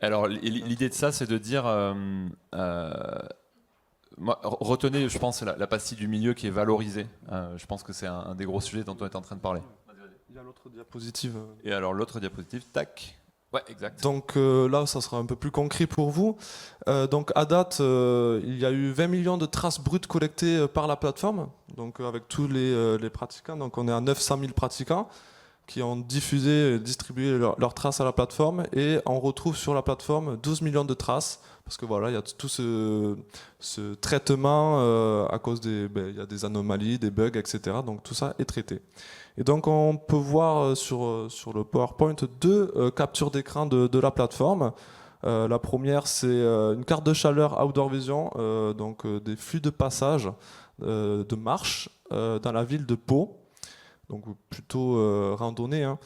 Alors l'idée de ça, c'est de dire, retenez, je pense, la pastille du milieu qui est valorisée. Je pense que c'est un des gros sujets dont on est en train de parler. Il y a l'autre diapositive. Et alors l'autre diapositive, tac. Ouais, exact. Là, ça sera un peu plus concret pour vous. À date, il y a eu 20 millions de traces brutes collectées par la plateforme, avec tous les pratiquants. On est à 900 000 pratiquants qui ont diffusé et distribué leurs traces à la plateforme. Et on retrouve sur la plateforme 12 millions de traces, parce que voilà, il y a tout ce traitement à cause il y a des anomalies, des bugs, etc. Tout ça est traité. Et on peut voir sur le PowerPoint 2 captures d'écran de la plateforme. La première, c'est une carte de chaleur Outdoor Vision, des flux de passage de marche dans la ville de Pau, plutôt randonnée. Hein.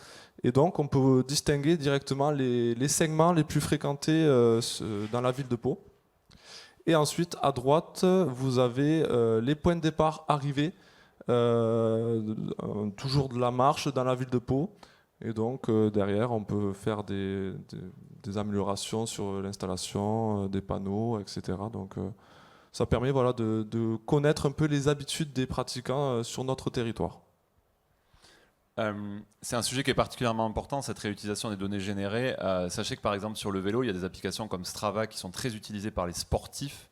Et on peut distinguer directement les segments les plus fréquentés dans la ville de Pau. Et ensuite, à droite, vous avez les points de départ arrivés, toujours de la marche dans la ville de Pau. Et derrière, on peut faire des améliorations sur l'installation des panneaux, etc. Ça permet de connaître un peu les habitudes des pratiquants sur notre territoire. C'est un sujet qui est particulièrement important, cette réutilisation des données générées. Sachez que par exemple sur le vélo, il y a des applications comme Strava qui sont très utilisées par les sportifs,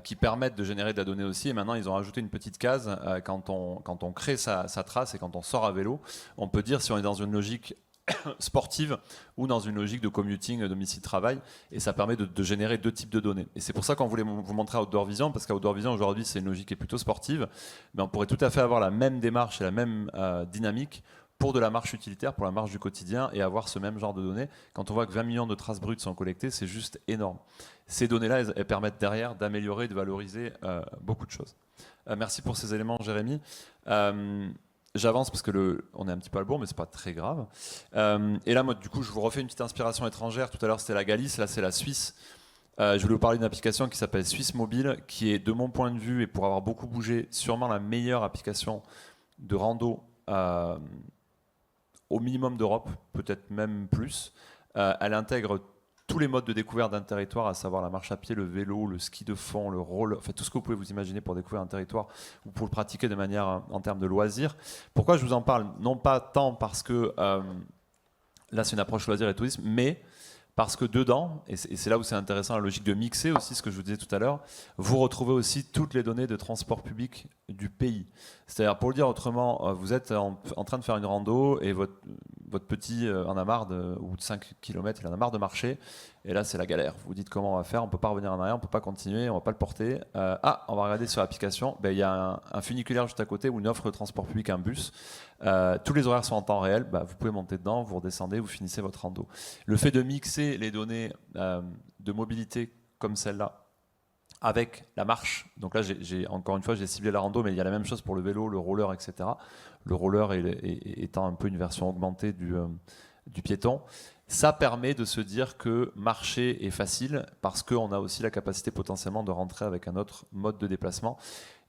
qui permettent de générer de la donnée aussi. Et maintenant, ils ont ajouté une petite case quand on crée sa trace et quand on sort à vélo, on peut dire si on est dans une logique sportive ou dans une logique de commuting domicile-travail, et ça permet de générer 2 types de données. Et c'est pour ça qu'on voulait vous montrer à Outdoor Vision, parce qu'à Outdoor Vision aujourd'hui c'est une logique qui est plutôt sportive, mais on pourrait tout à fait avoir la même démarche et la même dynamique pour de la marche utilitaire, pour la marche du quotidien, et avoir ce même genre de données. Quand on voit que 20 millions de traces brutes sont collectées, c'est juste énorme. Ces données-là, elles permettent derrière d'améliorer, de valoriser beaucoup de choses. Merci pour ces éléments, Jérémy. J'avance parce que on est un petit peu à la bourre, mais c'est pas très grave. Et là, moi, du coup, je vous refais une petite inspiration étrangère. Tout à l'heure, c'était la Galice, là, c'est la Suisse. Je voulais vous parler d'une application qui s'appelle Suisse Mobile, qui est, de mon point de vue, et pour avoir beaucoup bougé, sûrement la meilleure application de rando au minimum d'Europe, peut-être même plus. Elle intègre tous les modes de découverte d'un territoire, à savoir la marche à pied, le vélo, le ski de fond, le roller, enfin tout ce que vous pouvez vous imaginer pour découvrir un territoire ou pour le pratiquer de manière en termes de loisirs. Pourquoi je vous en parle? Non pas tant parce que là c'est une approche loisir et tourisme, mais parce que dedans, et c'est là où c'est intéressant la logique de mixer aussi, ce que je vous disais tout à l'heure, vous retrouvez aussi toutes les données de transport public du pays. C'est-à-dire, pour le dire autrement, vous êtes en train de faire une rando et votre petit en a marre ou de 5 km, il en a marre de marcher, et là c'est la galère. Vous vous dites comment on va faire, on ne peut pas revenir en arrière, on ne peut pas continuer, on ne va pas le porter. On va regarder sur l'application, il y a un funiculaire juste à côté ou une offre de transport public, un bus. Tous les horaires sont en temps réel, vous pouvez monter dedans, vous redescendez, vous finissez votre rando. Le fait de mixer les données de mobilité comme celle-là avec la marche, donc là encore une fois j'ai ciblé la rando, mais il y a la même chose pour le vélo, le roller, etc. Le roller étant un peu une version augmentée du piéton. Ça permet de se dire que marcher est facile parce qu'on a aussi la capacité potentiellement de rentrer avec un autre mode de déplacement.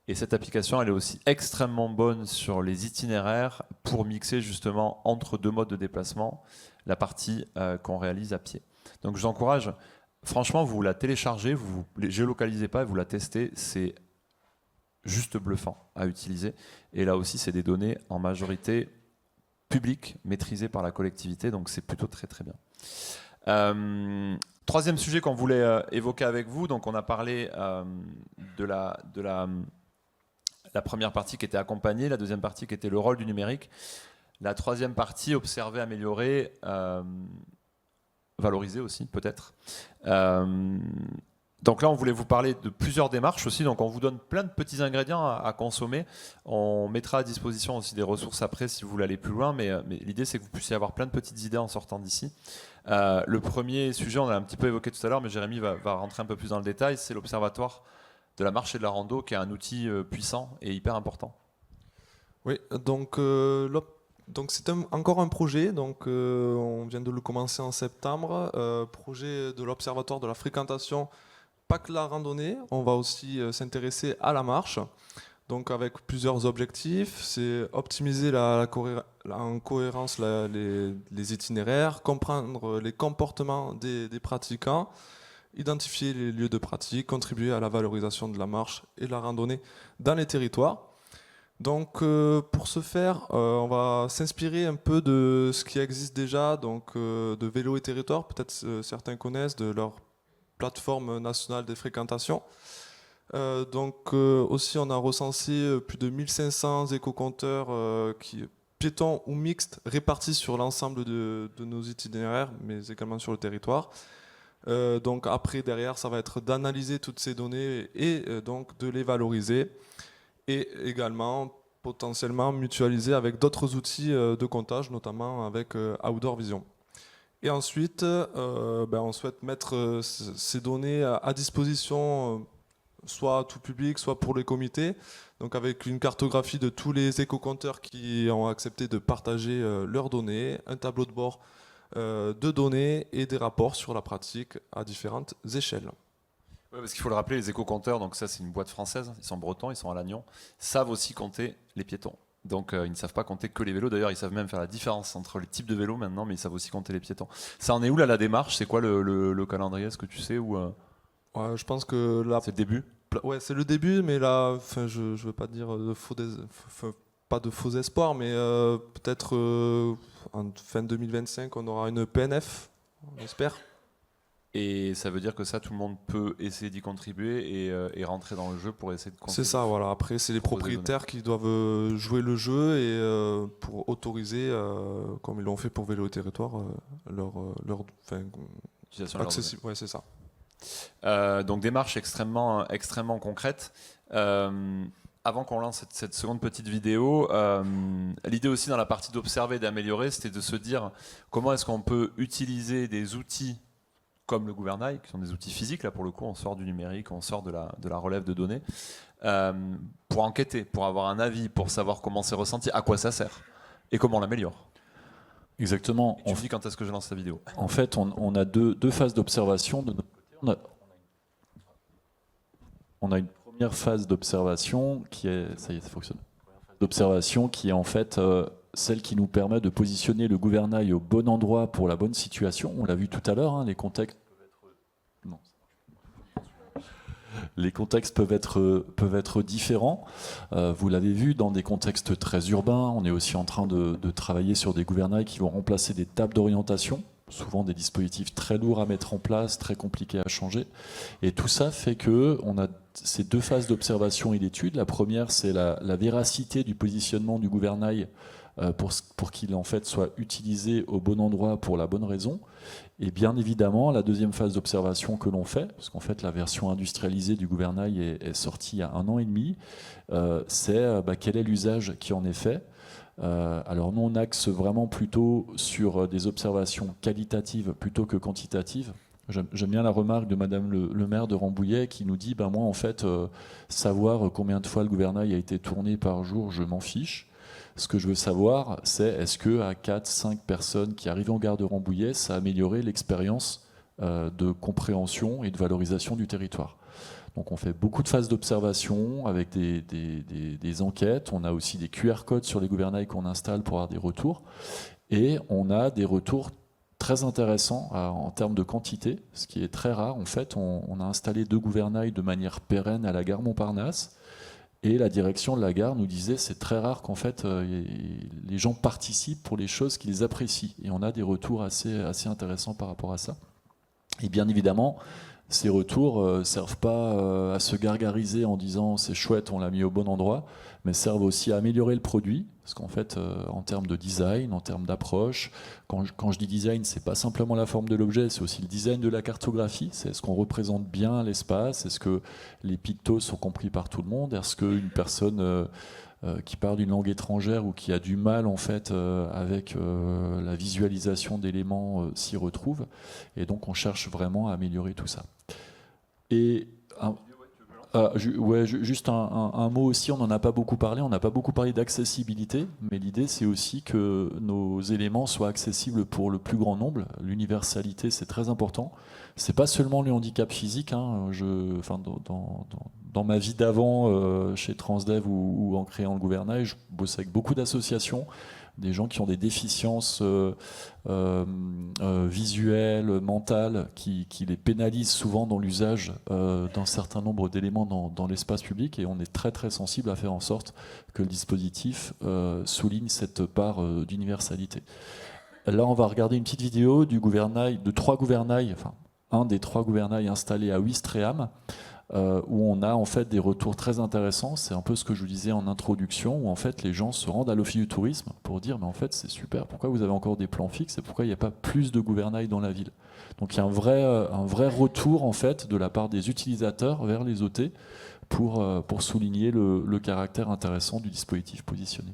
Et cette application, elle est aussi extrêmement bonne sur les itinéraires pour mixer justement entre 2 modes de déplacement la partie qu'on réalise à pied. Donc je vous encourage, franchement, vous la téléchargez, vous ne géolocalisez pas et vous la testez, c'est juste bluffant à utiliser. Et là aussi, c'est des données en majorité publiques, maîtrisées par la collectivité, donc c'est plutôt très très bien. Troisième sujet qu'on voulait évoquer avec vous, donc on a parlé de la première partie qui était accompagnée, la deuxième partie qui était le rôle du numérique, la troisième partie observer, améliorer, valoriser aussi peut-être. Donc là, on voulait vous parler de plusieurs démarches aussi. Donc on vous donne plein de petits ingrédients à consommer. On mettra à disposition aussi des ressources après si vous voulez aller plus loin. Mais l'idée, c'est que vous puissiez avoir plein de petites idées en sortant d'ici. Le premier sujet, on l'a un petit peu évoqué tout à l'heure, mais Jérémy va rentrer un peu plus dans le détail. C'est l'Observatoire de la marche et de la rando, qui est un outil puissant et hyper important. Oui, donc c'est encore un projet, donc on vient de le commencer en septembre, projet de l'Observatoire de la fréquentation, pas que la randonnée, on va aussi s'intéresser à la marche, donc avec plusieurs objectifs, c'est optimiser en cohérence les itinéraires, comprendre les comportements des pratiquants, identifier les lieux de pratique, contribuer à la valorisation de la marche et de la randonnée dans les territoires. Donc pour ce faire, on va s'inspirer un peu de ce qui existe déjà, donc de Vélo et Territoire, peut-être certains connaissent, de leur plateforme nationale des fréquentations. Aussi on a recensé plus de 1500 éco-compteurs piétons ou mixtes répartis sur l'ensemble de nos itinéraires, mais également sur le territoire. Donc après, derrière, ça va être d'analyser toutes ces données et donc de les valoriser. Et également potentiellement mutualiser avec d'autres outils de comptage, notamment avec Outdoor Vision. Et ensuite, on souhaite mettre ces données à disposition, soit tout public, soit pour les comités, donc avec une cartographie de tous les éco-compteurs qui ont accepté de partager leurs données, un tableau de bord de données et des rapports sur la pratique à différentes échelles. Ouais, parce qu'il faut le rappeler, les éco-compteurs, donc ça c'est une boîte française, ils sont bretons, ils sont à Lannion, savent aussi compter les piétons. Donc ils ne savent pas compter que les vélos, d'ailleurs ils savent même faire la différence entre les types de vélos maintenant, mais ils savve aussi compter les piétons. Ça en est où là la démarche? C'est quoi le calendrier? Est-ce que tu sais ou Ouais, je pense que là... C'est le début? Ouais, c'est le début, mais là, je ne veux pas dire pas de faux espoirs, mais peut-être en fin 2025 on aura une PNF, on espère. Et ça veut dire que ça, tout le monde peut essayer d'y contribuer et rentrer dans le jeu pour essayer de contribuer. C'est ça, voilà. Après, c'est les propriétaires qui doivent jouer le jeu et pour autoriser, comme ils l'ont fait pour Vélo et Territoire, leur utilisation de accessible. Ouais, c'est ça. Donc démarche extrêmement concrète. Avant qu'on lance cette seconde petite vidéo, l'idée aussi dans la partie d'observer et d'améliorer, c'était de se dire comment est-ce qu'on peut utiliser des outils comme le gouvernail, qui sont des outils physiques, là pour le coup on sort du numérique, on sort de la relève de données, pour enquêter, pour avoir un avis, pour savoir comment c'est ressenti, à quoi ça sert et comment on l'améliore. Exactement. Tu me dis quand est-ce que je lance la vidéo. En fait, on a deux phases d'observation. De notre côté, on a une première phase d'observation qui est, ça y est, ça fonctionne. D'observation qui est en fait celle qui nous permet de positionner le gouvernail au bon endroit pour la bonne situation. On l'a vu tout à l'heure, hein, les contextes peuvent être différents. Vous l'avez vu, dans des contextes très urbains, on est aussi en train de travailler sur des gouvernails qui vont remplacer des tables d'orientation, souvent des dispositifs très lourds à mettre en place, très compliqués à changer. Et tout ça fait qu'on a ces deux phases d'observation et d'étude. La première, c'est la véracité du positionnement du gouvernail pour qu'il en fait soit utilisé au bon endroit pour la bonne raison. Et bien évidemment, la deuxième phase d'observation que l'on fait, parce qu'en fait la version industrialisée du gouvernail est sortie il y a 1 an et demi, c'est quel est l'usage qui en est fait. Alors nous on axe vraiment plutôt sur des observations qualitatives plutôt que quantitatives. J'aime bien la remarque de Madame le maire de Rambouillet qui nous dit moi en fait savoir combien de fois le gouvernail a été tourné par jour, je m'en fiche. Ce que je veux savoir, c'est est-ce qu'à 4-5 personnes qui arrivent en gare de Rambouillet, ça a amélioré l'expérience de compréhension et de valorisation du territoire. Donc on fait beaucoup de phases d'observation avec des enquêtes. On a aussi des QR codes sur les gouvernails qu'on installe pour avoir des retours. Et on a des retours très intéressants en termes de quantité, ce qui est très rare. En fait, on a installé 2 gouvernails de manière pérenne à la gare Montparnasse. Et la direction de la gare nous disait c'est très rare qu'en fait les gens participent pour les choses qu'ils apprécient. Et on a des retours assez intéressants par rapport à ça. Et bien évidemment, ces retours servent pas à se gargariser en disant c'est chouette, on l'a mis au bon endroit, mais servent aussi à améliorer le produit. Parce qu'en fait, en termes de design, en termes d'approche, quand je dis design, c'est pas simplement la forme de l'objet, c'est aussi le design de la cartographie. C'est est-ce qu'on représente bien l'espace? Est-ce que les pictos sont compris par tout le monde? Est-ce qu'une personne qui parle d'une langue étrangère ou qui a du mal en fait avec la visualisation d'éléments s'y retrouve? Et donc on cherche vraiment à améliorer tout ça. Et juste un mot aussi, on n'en a pas beaucoup parlé, on n'a pas beaucoup parlé d'accessibilité, mais l'idée c'est aussi que nos éléments soient accessibles pour le plus grand nombre. L'universalité c'est très important. C'est pas seulement le handicap physique, hein. Dans ma vie d'avant, chez Transdev ou en créant le gouvernail, je bossais avec beaucoup d'associations, des gens qui ont des déficiences visuelles, mentales, qui les pénalisent souvent dans l'usage d'un certain nombre d'éléments dans l'espace public, et on est très très sensible à faire en sorte que le dispositif souligne cette part d'universalité. Là, on va regarder une petite vidéo du gouvernail, de 3 gouvernails, enfin un des 3 gouvernails installés à Ouistreham, où on a en fait des retours très intéressants. C'est un peu ce que je vous disais en introduction, où en fait les gens se rendent à l'Office du tourisme pour dire mais en fait c'est super, pourquoi vous avez encore des plans fixes et pourquoi il n'y a pas plus de gouvernail dans la ville? Donc il y a un vrai retour en fait de la part des utilisateurs vers les OT pour souligner le caractère intéressant du dispositif positionné.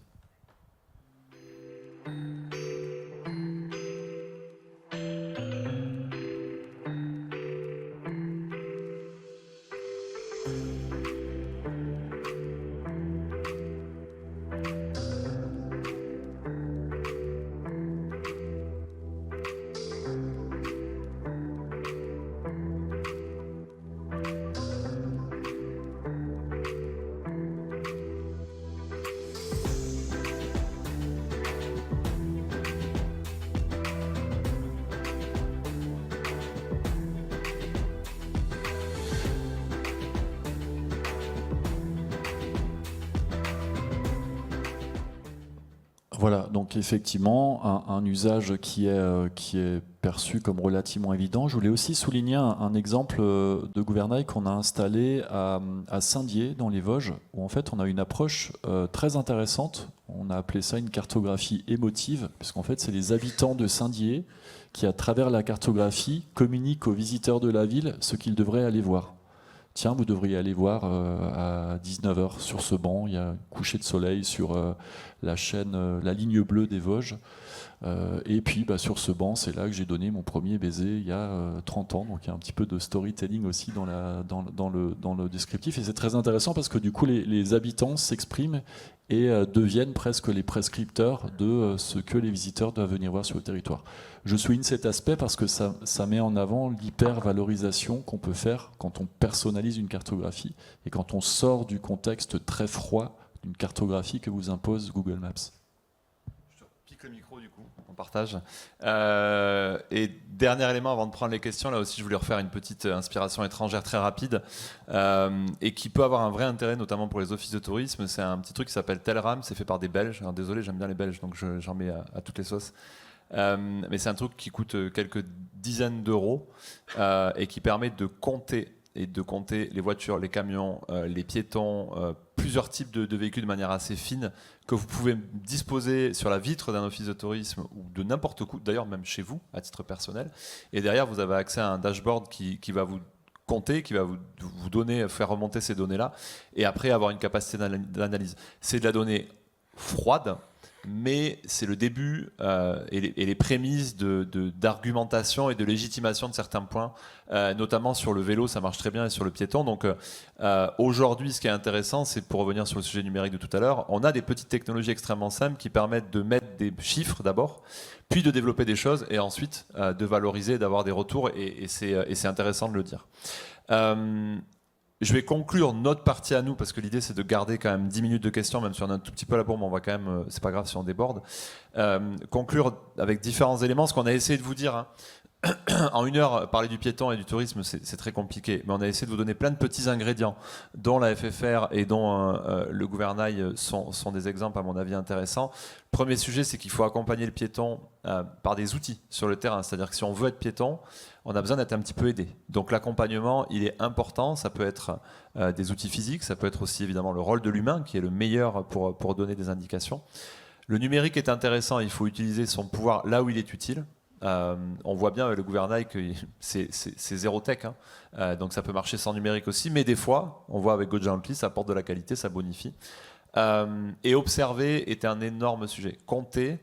Voilà, donc effectivement, un usage qui est perçu comme relativement évident. Je voulais aussi souligner un exemple de gouvernail qu'on a installé à Saint-Dié, dans les Vosges, où en fait on a une approche très intéressante. On a appelé ça une cartographie émotive, puisqu'en fait c'est les habitants de Saint-Dié qui, à travers la cartographie, communiquent aux visiteurs de la ville ce qu'ils devraient aller voir. Tiens, vous devriez aller voir à 19h sur ce banc, il y a un coucher de soleil sur la chaîne, la ligne bleue des Vosges. Et puis sur ce banc, c'est là que j'ai donné mon premier baiser il y a 30 ans. Donc il y a un petit peu de storytelling aussi dans le descriptif. Et c'est très intéressant parce que du coup, les habitants s'expriment et deviennent presque les prescripteurs de ce que les visiteurs doivent venir voir sur le territoire. Je souligne cet aspect parce que ça met en avant l'hyper-valorisation qu'on peut faire quand on personnalise une cartographie et quand on sort du contexte très froid d'une cartographie que vous impose Google Maps. Je te pique le micro du coup, on partage. Et dernier élément avant de prendre les questions, là aussi je voulais refaire une petite inspiration étrangère très rapide et qui peut avoir un vrai intérêt notamment pour les offices de tourisme. C'est un petit truc qui s'appelle Telram, c'est fait par des Belges. Alors, désolé, j'aime bien les Belges donc j'en mets à toutes les sauces. Mais c'est un truc qui coûte quelques dizaines d'euros et qui permet de compter les voitures, les camions, les piétons, plusieurs types de véhicules de manière assez fine que vous pouvez disposer sur la vitre d'un office de tourisme ou de n'importe où, d'ailleurs même chez vous à titre personnel. Et derrière, vous avez accès à un dashboard qui va vous compter, qui va vous donner, faire remonter ces données-là et après avoir une capacité d'analyse. C'est de la donnée froide, mais c'est le début et les prémices d'argumentation et de légitimation de certains points, notamment sur le vélo, ça marche très bien, et sur le piéton. Donc aujourd'hui, ce qui est intéressant, c'est pour revenir sur le sujet numérique de tout à l'heure, on a des petites technologies extrêmement simples qui permettent de mettre des chiffres d'abord, puis de développer des choses, et ensuite de valoriser, d'avoir des retours, et c'est intéressant de le dire. Je vais conclure notre partie à nous, parce que l'idée c'est de garder quand même 10 minutes de questions, même si on a un tout petit peu la bourre, mais on va quand même, c'est pas grave si on déborde. Conclure avec différents éléments, ce qu'on a essayé de vous dire. En 1 heure, parler du piéton et du tourisme, c'est très compliqué, mais on a essayé de vous donner plein de petits ingrédients, dont la FFR et dont le gouvernail sont des exemples à mon avis intéressants. Le premier sujet, c'est qu'il faut accompagner le piéton par des outils sur le terrain, c'est-à-dire que si on veut être piéton, on a besoin d'être un petit peu aidé. Donc l'accompagnement, il est important, ça peut être des outils physiques, ça peut être aussi évidemment le rôle de l'humain qui est le meilleur pour donner des indications. Le numérique est intéressant, il faut utiliser son pouvoir là où il est utile. On voit bien avec le gouvernail que c'est zéro tech, hein. Donc ça peut marcher sans numérique aussi, mais des fois, on voit avec GoJointly, ça apporte de la qualité, ça bonifie. Et observer est un énorme sujet. Compter,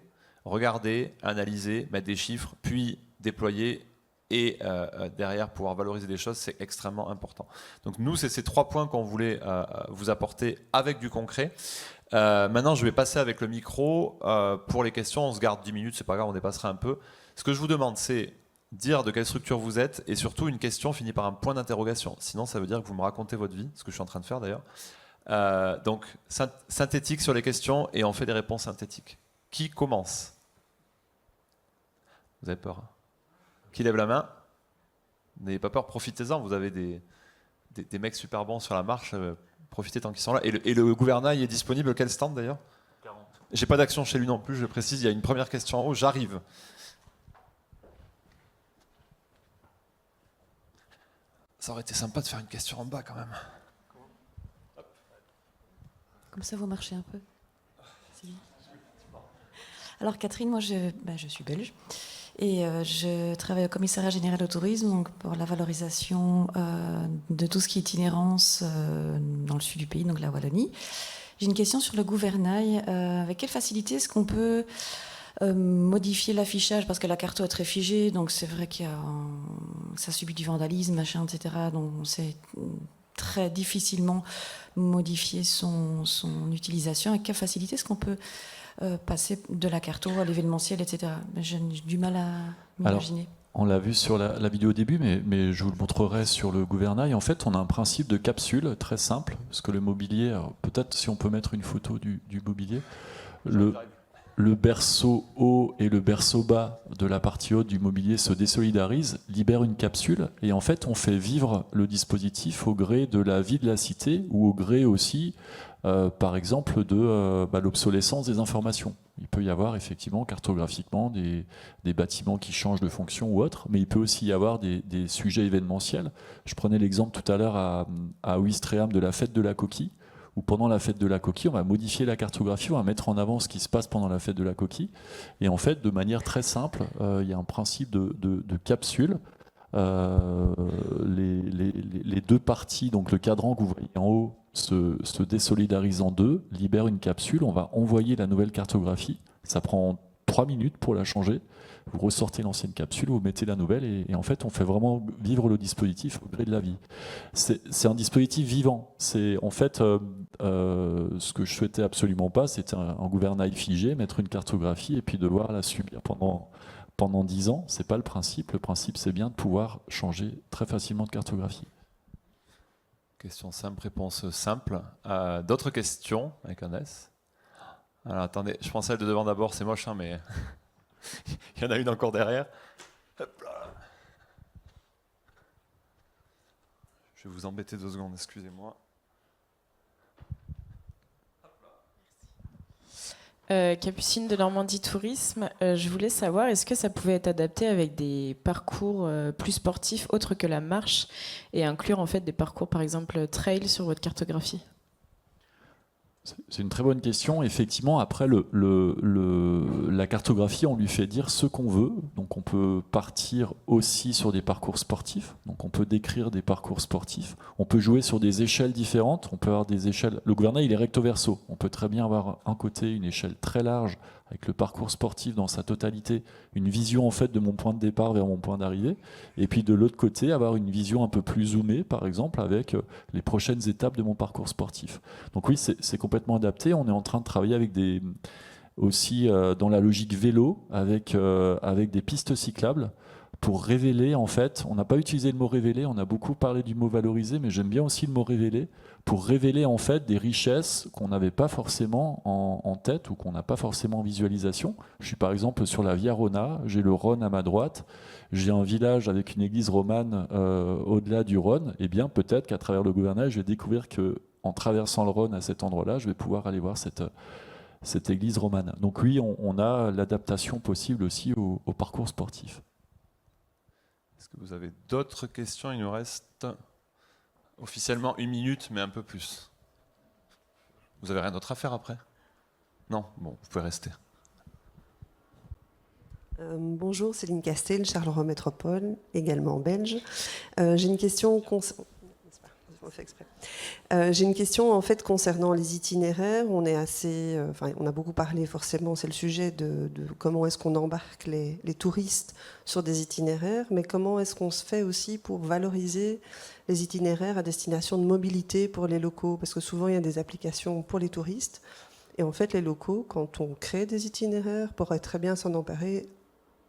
regarder, analyser, mettre des chiffres, puis déployer et derrière pouvoir valoriser des choses, c'est extrêmement important. Donc nous, c'est ces 3 points qu'on voulait vous apporter avec du concret. Maintenant, je vais passer avec le micro. Pour les questions, on se garde 10 minutes, c'est pas grave, on dépassera un peu. Ce que je vous demande, c'est dire de quelle structure vous êtes et surtout une question finit par un point d'interrogation. Sinon, ça veut dire que vous me racontez votre vie, ce que je suis en train de faire d'ailleurs. Donc, synthétique sur les questions et on fait des réponses synthétiques. Qui commence? Vous avez peur? Qui lève la main? N'ayez pas peur, profitez-en. Vous avez des mecs super bons sur la marche. Profitez tant qu'ils sont là. Et le gouvernail est disponible. Quel stand d'ailleurs? 40. J'ai pas d'action chez lui non plus, je précise. Il y a une première question en haut. J'arrive. Ça aurait été sympa de faire une question en bas quand même. Comme ça, vous marchez un peu. C'est bien. Alors Catherine, moi je suis belge et je travaille au commissariat général au tourisme, donc pour la valorisation de tout ce qui est itinérance dans le sud du pays, donc la Wallonie. J'ai une question sur le gouvernail. Avec quelle facilité est-ce qu'on peut modifier l'affichage, parce que la carto est très figée, donc c'est vrai qu'il y a ça subit du vandalisme, machin, etc. Donc c'est très difficilement modifier son utilisation. Avec quelle facilité est-ce qu'on peut passer de la carto à l'événementiel, etc. J'ai du mal à m'imaginer. Alors, on l'a vu sur la vidéo au début, mais je vous le montrerai sur le gouvernail. En fait, on a un principe de capsule très simple, parce que le mobilier, peut-être si on peut mettre une photo du mobilier, le berceau haut et le berceau bas de la partie haute du mobilier se désolidarisent, libèrent une capsule, et en fait on fait vivre le dispositif au gré de la vie de la cité, ou au gré aussi, par exemple, de l'obsolescence des informations. Il peut y avoir effectivement cartographiquement des bâtiments qui changent de fonction ou autre, mais il peut aussi y avoir des sujets événementiels. Je prenais l'exemple tout à l'heure à Ouistreham de la fête de la coquille, où pendant la fête de la coquille, on va modifier la cartographie, on va mettre en avant ce qui se passe pendant la fête de la coquille. Et en fait, de manière très simple, il y a un principe de capsule. Les deux parties, donc le cadran que vous voyez en haut, se désolidarise en deux, libère une capsule, on va envoyer la nouvelle cartographie. Ça prend 3 minutes pour la changer. Vous ressortez l'ancienne capsule, vous mettez la nouvelle, et en fait, on fait vraiment vivre le dispositif au gré de la vie. C'est un dispositif vivant. C'est en fait ce que je souhaitais absolument pas, c'était un gouvernail figé, mettre une cartographie et puis devoir la subir pendant 10 ans. C'est pas le principe. Le principe, c'est bien de pouvoir changer très facilement de cartographie. Question simple, réponse simple. D'autres questions avec un S? Alors attendez, je prends celle de devant d'abord, c'est moche, hein, mais il y en a une encore derrière. Hop là. Je vais vous embêter 2 secondes, excusez-moi. Capucine de Normandie Tourisme, je voulais savoir, est-ce que ça pouvait être adapté avec des parcours plus sportifs autres que la marche et inclure en fait des parcours par exemple trail sur votre cartographie? C'est une très bonne question. Effectivement, après, la cartographie, on lui fait dire ce qu'on veut. Donc, on peut partir aussi sur des parcours sportifs. Donc, on peut décrire des parcours sportifs. On peut jouer sur des échelles différentes. On peut avoir des échelles. Le gouvernail, il est recto verso. On peut très bien avoir un côté une échelle très large avec le parcours sportif dans sa totalité, une vision en fait de mon point de départ vers mon point d'arrivée. Et puis de l'autre côté, avoir une vision un peu plus zoomée, par exemple, avec les prochaines étapes de mon parcours sportif. Donc oui, c'est complètement adapté. On est en train de travailler avec aussi dans la logique vélo, avec des pistes cyclables, pour révéler, en fait, on n'a pas utilisé le mot révéler, on a beaucoup parlé du mot valoriser, mais j'aime bien aussi le mot révéler, pour révéler en fait des richesses qu'on n'avait pas forcément en tête ou qu'on n'a pas forcément en visualisation. Je suis par exemple sur la Via Rhôna, j'ai le Rhône à ma droite, j'ai un village avec une église romane au-delà du Rhône, et bien peut-être qu'à travers le gouvernail, je vais découvrir qu'en traversant le Rhône à cet endroit-là, je vais pouvoir aller voir cette église romane. Donc oui, on a l'adaptation possible aussi au parcours sportif. Est-ce que vous avez d'autres questions? Il nous reste officiellement 1 minute, mais un peu plus. Vous avez rien d'autre à faire après? Non? Bon, vous pouvez rester. Bonjour, Céline Castel, Charleroi Métropole, également belge. J'ai une question J'ai une question en fait concernant les itinéraires. On a beaucoup parlé forcément, c'est le sujet de comment est-ce qu'on embarque les touristes sur des itinéraires, mais comment est-ce qu'on se fait aussi pour valoriser les itinéraires à destination de mobilité pour les locaux, parce que souvent il y a des applications pour les touristes, et en fait les locaux, quand on crée des itinéraires, pourraient très bien s'en emparer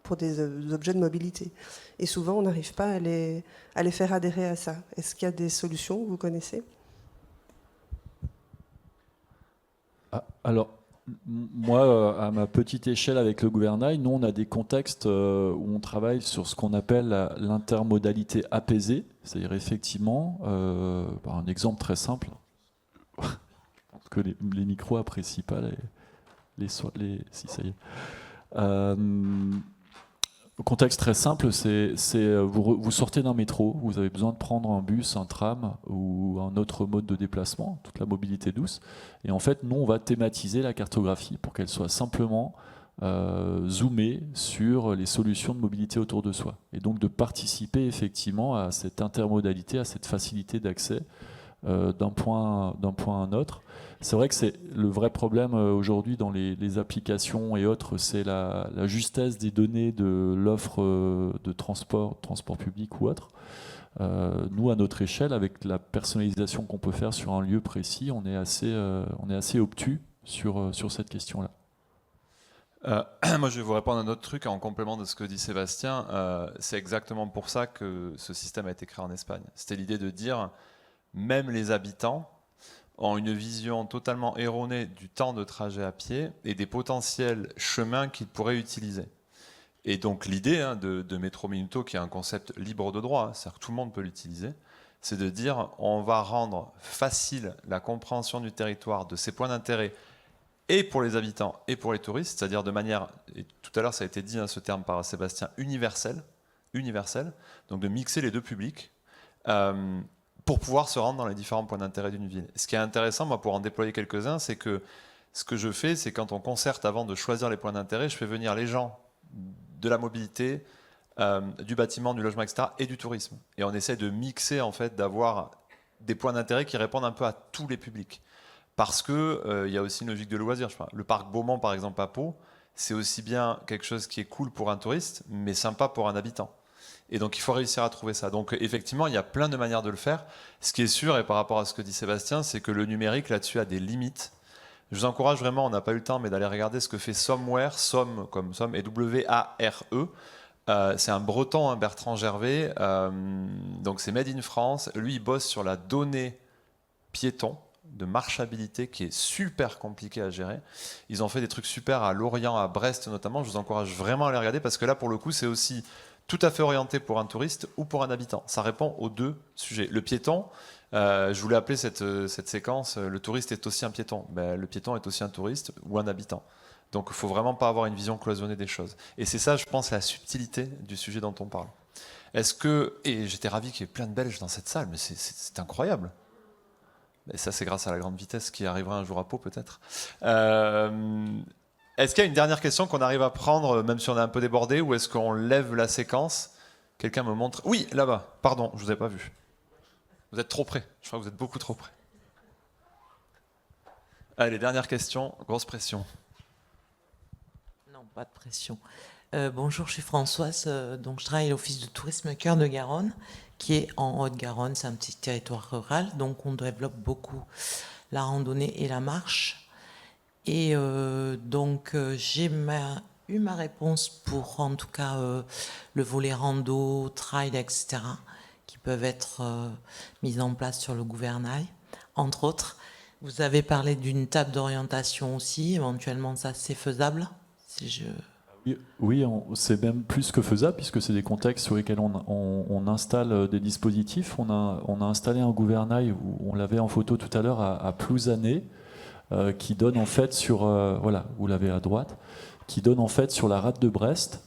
pour des objets de mobilité. Et souvent, on n'arrive pas à les faire adhérer à ça. Est-ce qu'il y a des solutions que vous connaissez? Alors, moi, à ma petite échelle avec le gouvernail, nous, on a des contextes où on travaille sur ce qu'on appelle l'intermodalité apaisée. C'est-à-dire, effectivement, un exemple très simple, je pense que les micros apprécient pas si, ça y est. Contexte très simple, c'est vous sortez d'un métro, vous avez besoin de prendre un bus, un tram ou un autre mode de déplacement, toute la mobilité douce. Et en fait, nous, on va thématiser la cartographie pour qu'elle soit simplement zoomée sur les solutions de mobilité autour de soi. Et donc de participer effectivement à cette intermodalité, à cette facilité d'accès d'un point à un autre. C'est vrai que c'est le vrai problème aujourd'hui dans les applications et autres, c'est la justesse des données de l'offre de transport public ou autre. Nous, à notre échelle, avec la personnalisation qu'on peut faire sur un lieu précis, on est assez obtus sur cette question-là. Moi, je vais vous répondre à un autre truc en complément de ce que dit Sébastien. C'est exactement pour ça que ce système a été créé en Espagne. C'était l'idée de dire, même les habitants ont une vision totalement erronée du temps de trajet à pied et des potentiels chemins qu'ils pourraient utiliser. Et donc l'idée de Métro Minuto, qui est un concept libre de droit, c'est-à-dire que tout le monde peut l'utiliser, c'est de dire on va rendre facile la compréhension du territoire, de ses points d'intérêt, et pour les habitants et pour les touristes, c'est-à-dire de manière, et tout à l'heure ça a été dit ce terme par Sébastien, universelle, donc de mixer les deux publics pour pouvoir se rendre dans les différents points d'intérêt d'une ville. Ce qui est intéressant, moi, pour en déployer quelques-uns, c'est que ce que je fais, c'est quand on concerte avant de choisir les points d'intérêt, je fais venir les gens de la mobilité, du bâtiment, du logement, etc., et du tourisme. Et on essaie de mixer, en fait, d'avoir des points d'intérêt qui répondent un peu à tous les publics. Parce qu'il y a aussi une logique de loisir. Le parc Beaumont, par exemple, à Pau, c'est aussi bien quelque chose qui est cool pour un touriste, mais sympa pour un habitant. Et donc, il faut réussir à trouver ça. Donc, effectivement, il y a plein de manières de le faire. Ce qui est sûr, et par rapport à ce que dit Sébastien, c'est que le numérique, là-dessus, a des limites. Je vous encourage vraiment, on n'a pas eu le temps, mais d'aller regarder ce que fait Somewhere, Somme comme Somme, et W-A-R-E. C'est un breton, Bertrand Gervais. Donc, c'est Made in France. Lui, il bosse sur la donnée piéton de marchabilité qui est super compliqué à gérer. Ils ont fait des trucs super à Lorient, à Brest notamment. Je vous encourage vraiment à les regarder parce que là, pour le coup, c'est aussi tout à fait orienté pour un touriste ou pour un habitant. Ça répond aux deux sujets. Le piéton, je voulais appeler cette séquence « Le touriste est aussi un piéton ». Le piéton est aussi un touriste ou un habitant. Donc, il ne faut vraiment pas avoir une vision cloisonnée des choses. Et c'est ça, je pense, la subtilité du sujet dont on parle. Est-ce que... Et j'étais ravi qu'il y ait plein de Belges dans cette salle, mais c'est incroyable. Et ça, c'est grâce à la grande vitesse qui arrivera un jour à Pau, peut-être. Est-ce qu'il y a une dernière question qu'on arrive à prendre, même si on est un peu débordé, ou est-ce qu'on lève la séquence? Quelqu'un me montre... Oui, là-bas. Pardon, je ne vous ai pas vu. Vous êtes trop près. Je crois que vous êtes beaucoup trop près. Allez, dernière question. Grosse pression. Non, pas de pression. Bonjour, je suis Françoise. Donc, je travaille à l'Office de tourisme Cœur de Garonne, qui est en Haute-Garonne. C'est un petit territoire rural. Donc, on développe beaucoup la randonnée et la marche. Et donc, j'ai eu ma réponse pour, en tout cas, le volet rando, trail, etc., qui peuvent être mis en place sur le gouvernail, entre autres. Vous avez parlé d'une table d'orientation aussi. Éventuellement, ça, c'est faisable si je... Oui, c'est même plus que faisable, puisque c'est des contextes sur lesquels on installe des dispositifs. On a installé un gouvernail, où on l'avait en photo tout à l'heure, à Plouzané, qui donne en fait sur... voilà, vous l'avez à droite, qui donne en fait sur la rade de Brest,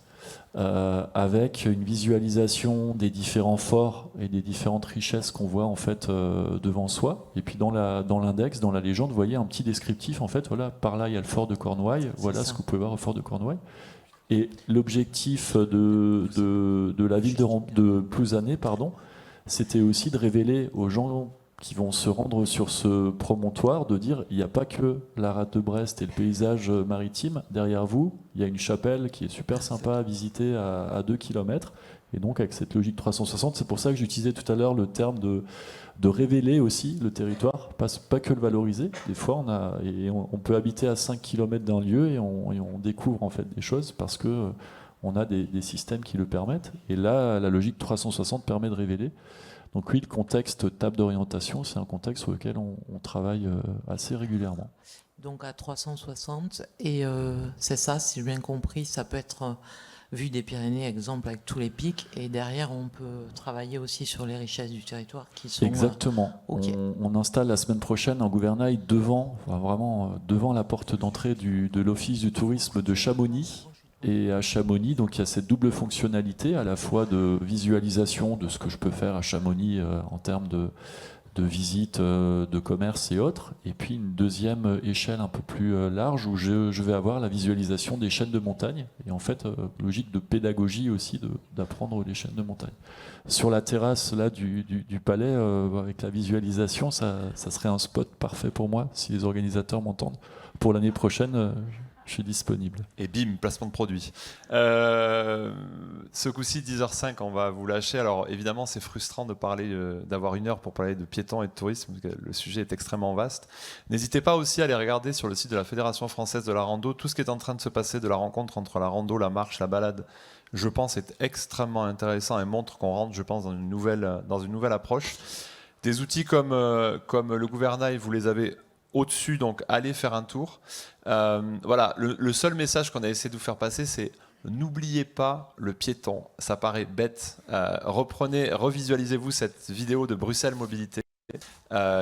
avec une visualisation des différents forts et des différentes richesses qu'on voit en fait devant soi. Et puis dans l'index, dans la légende, vous voyez un petit descriptif, en fait, voilà, par là il y a le fort de Cornouailles, voilà ce que vous pouvez voir au fort de Cornouailles. Et l'objectif de la ville de Plouzané, c'était aussi de révéler aux gens qui vont se rendre sur ce promontoire, de dire il n'y a pas que la rade de Brest et le paysage maritime. Derrière vous, il y a une chapelle qui est super sympa à visiter à 2 km. Et donc avec cette logique 360, c'est pour ça que j'utilisais tout à l'heure le terme de révéler aussi le territoire, pas que le valoriser. Des fois, on peut habiter à 5 km d'un lieu et on découvre en fait des choses parce que on a des systèmes qui le permettent. Et là, la logique 360 permet de révéler. Donc oui, le contexte table d'orientation, c'est un contexte sur lequel on travaille assez régulièrement. Donc à 360, et c'est ça, si j'ai bien compris, ça peut être vu des Pyrénées, exemple avec tous les pics, et derrière on peut travailler aussi sur les richesses du territoire qui sont... Exactement. Okay. On installe la semaine prochaine un gouvernail devant la porte d'entrée de l'Office du tourisme de Chamonix. Et à Chamonix, donc il y a cette double fonctionnalité, à la fois de visualisation de ce que je peux faire à Chamonix en termes de visite, de commerce et autres, et puis une deuxième échelle un peu plus large où je vais avoir la visualisation des chaînes de montagne, et en fait, logique de pédagogie aussi, d'apprendre les chaînes de montagne. Sur la terrasse là, du palais, avec la visualisation, ça serait un spot parfait pour moi, si les organisateurs m'entendent. Pour l'année prochaine, je suis disponible. Et bim, placement de produit. Ce coup-ci, 10h05, on va vous lâcher. Alors évidemment, c'est frustrant de parler, d'avoir 1 heure pour parler de piétons et de tourisme, parce que le sujet est extrêmement vaste. N'hésitez pas aussi à aller regarder sur le site de la Fédération française de la rando tout ce qui est en train de se passer, de la rencontre entre la rando, la marche, la balade. Je pense est extrêmement intéressant et montre qu'on rentre, je pense, dans une nouvelle approche. Des outils comme le gouvernail, vous les avez au-dessus, donc allez faire un tour. Voilà, le seul message qu'on a essayé de vous faire passer, c'est n'oubliez pas le piéton. Ça paraît bête. Revisualisez-vous cette vidéo de Bruxelles Mobilité,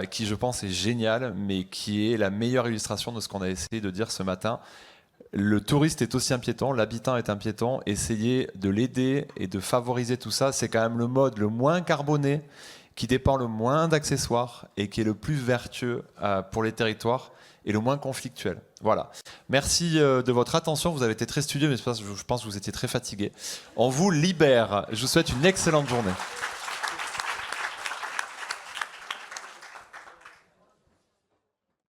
qui je pense est géniale, mais qui est la meilleure illustration de ce qu'on a essayé de dire ce matin. Le touriste est aussi un piéton, l'habitant est un piéton. Essayez de l'aider et de favoriser tout ça. C'est quand même le mode le moins carboné, qui dépend le moins d'accessoires et qui est le plus vertueux pour les territoires et le moins conflictuel. Voilà. Merci de votre attention. Vous avez été très studieux, mais je pense que vous étiez très fatigués. On vous libère. Je vous souhaite une excellente journée.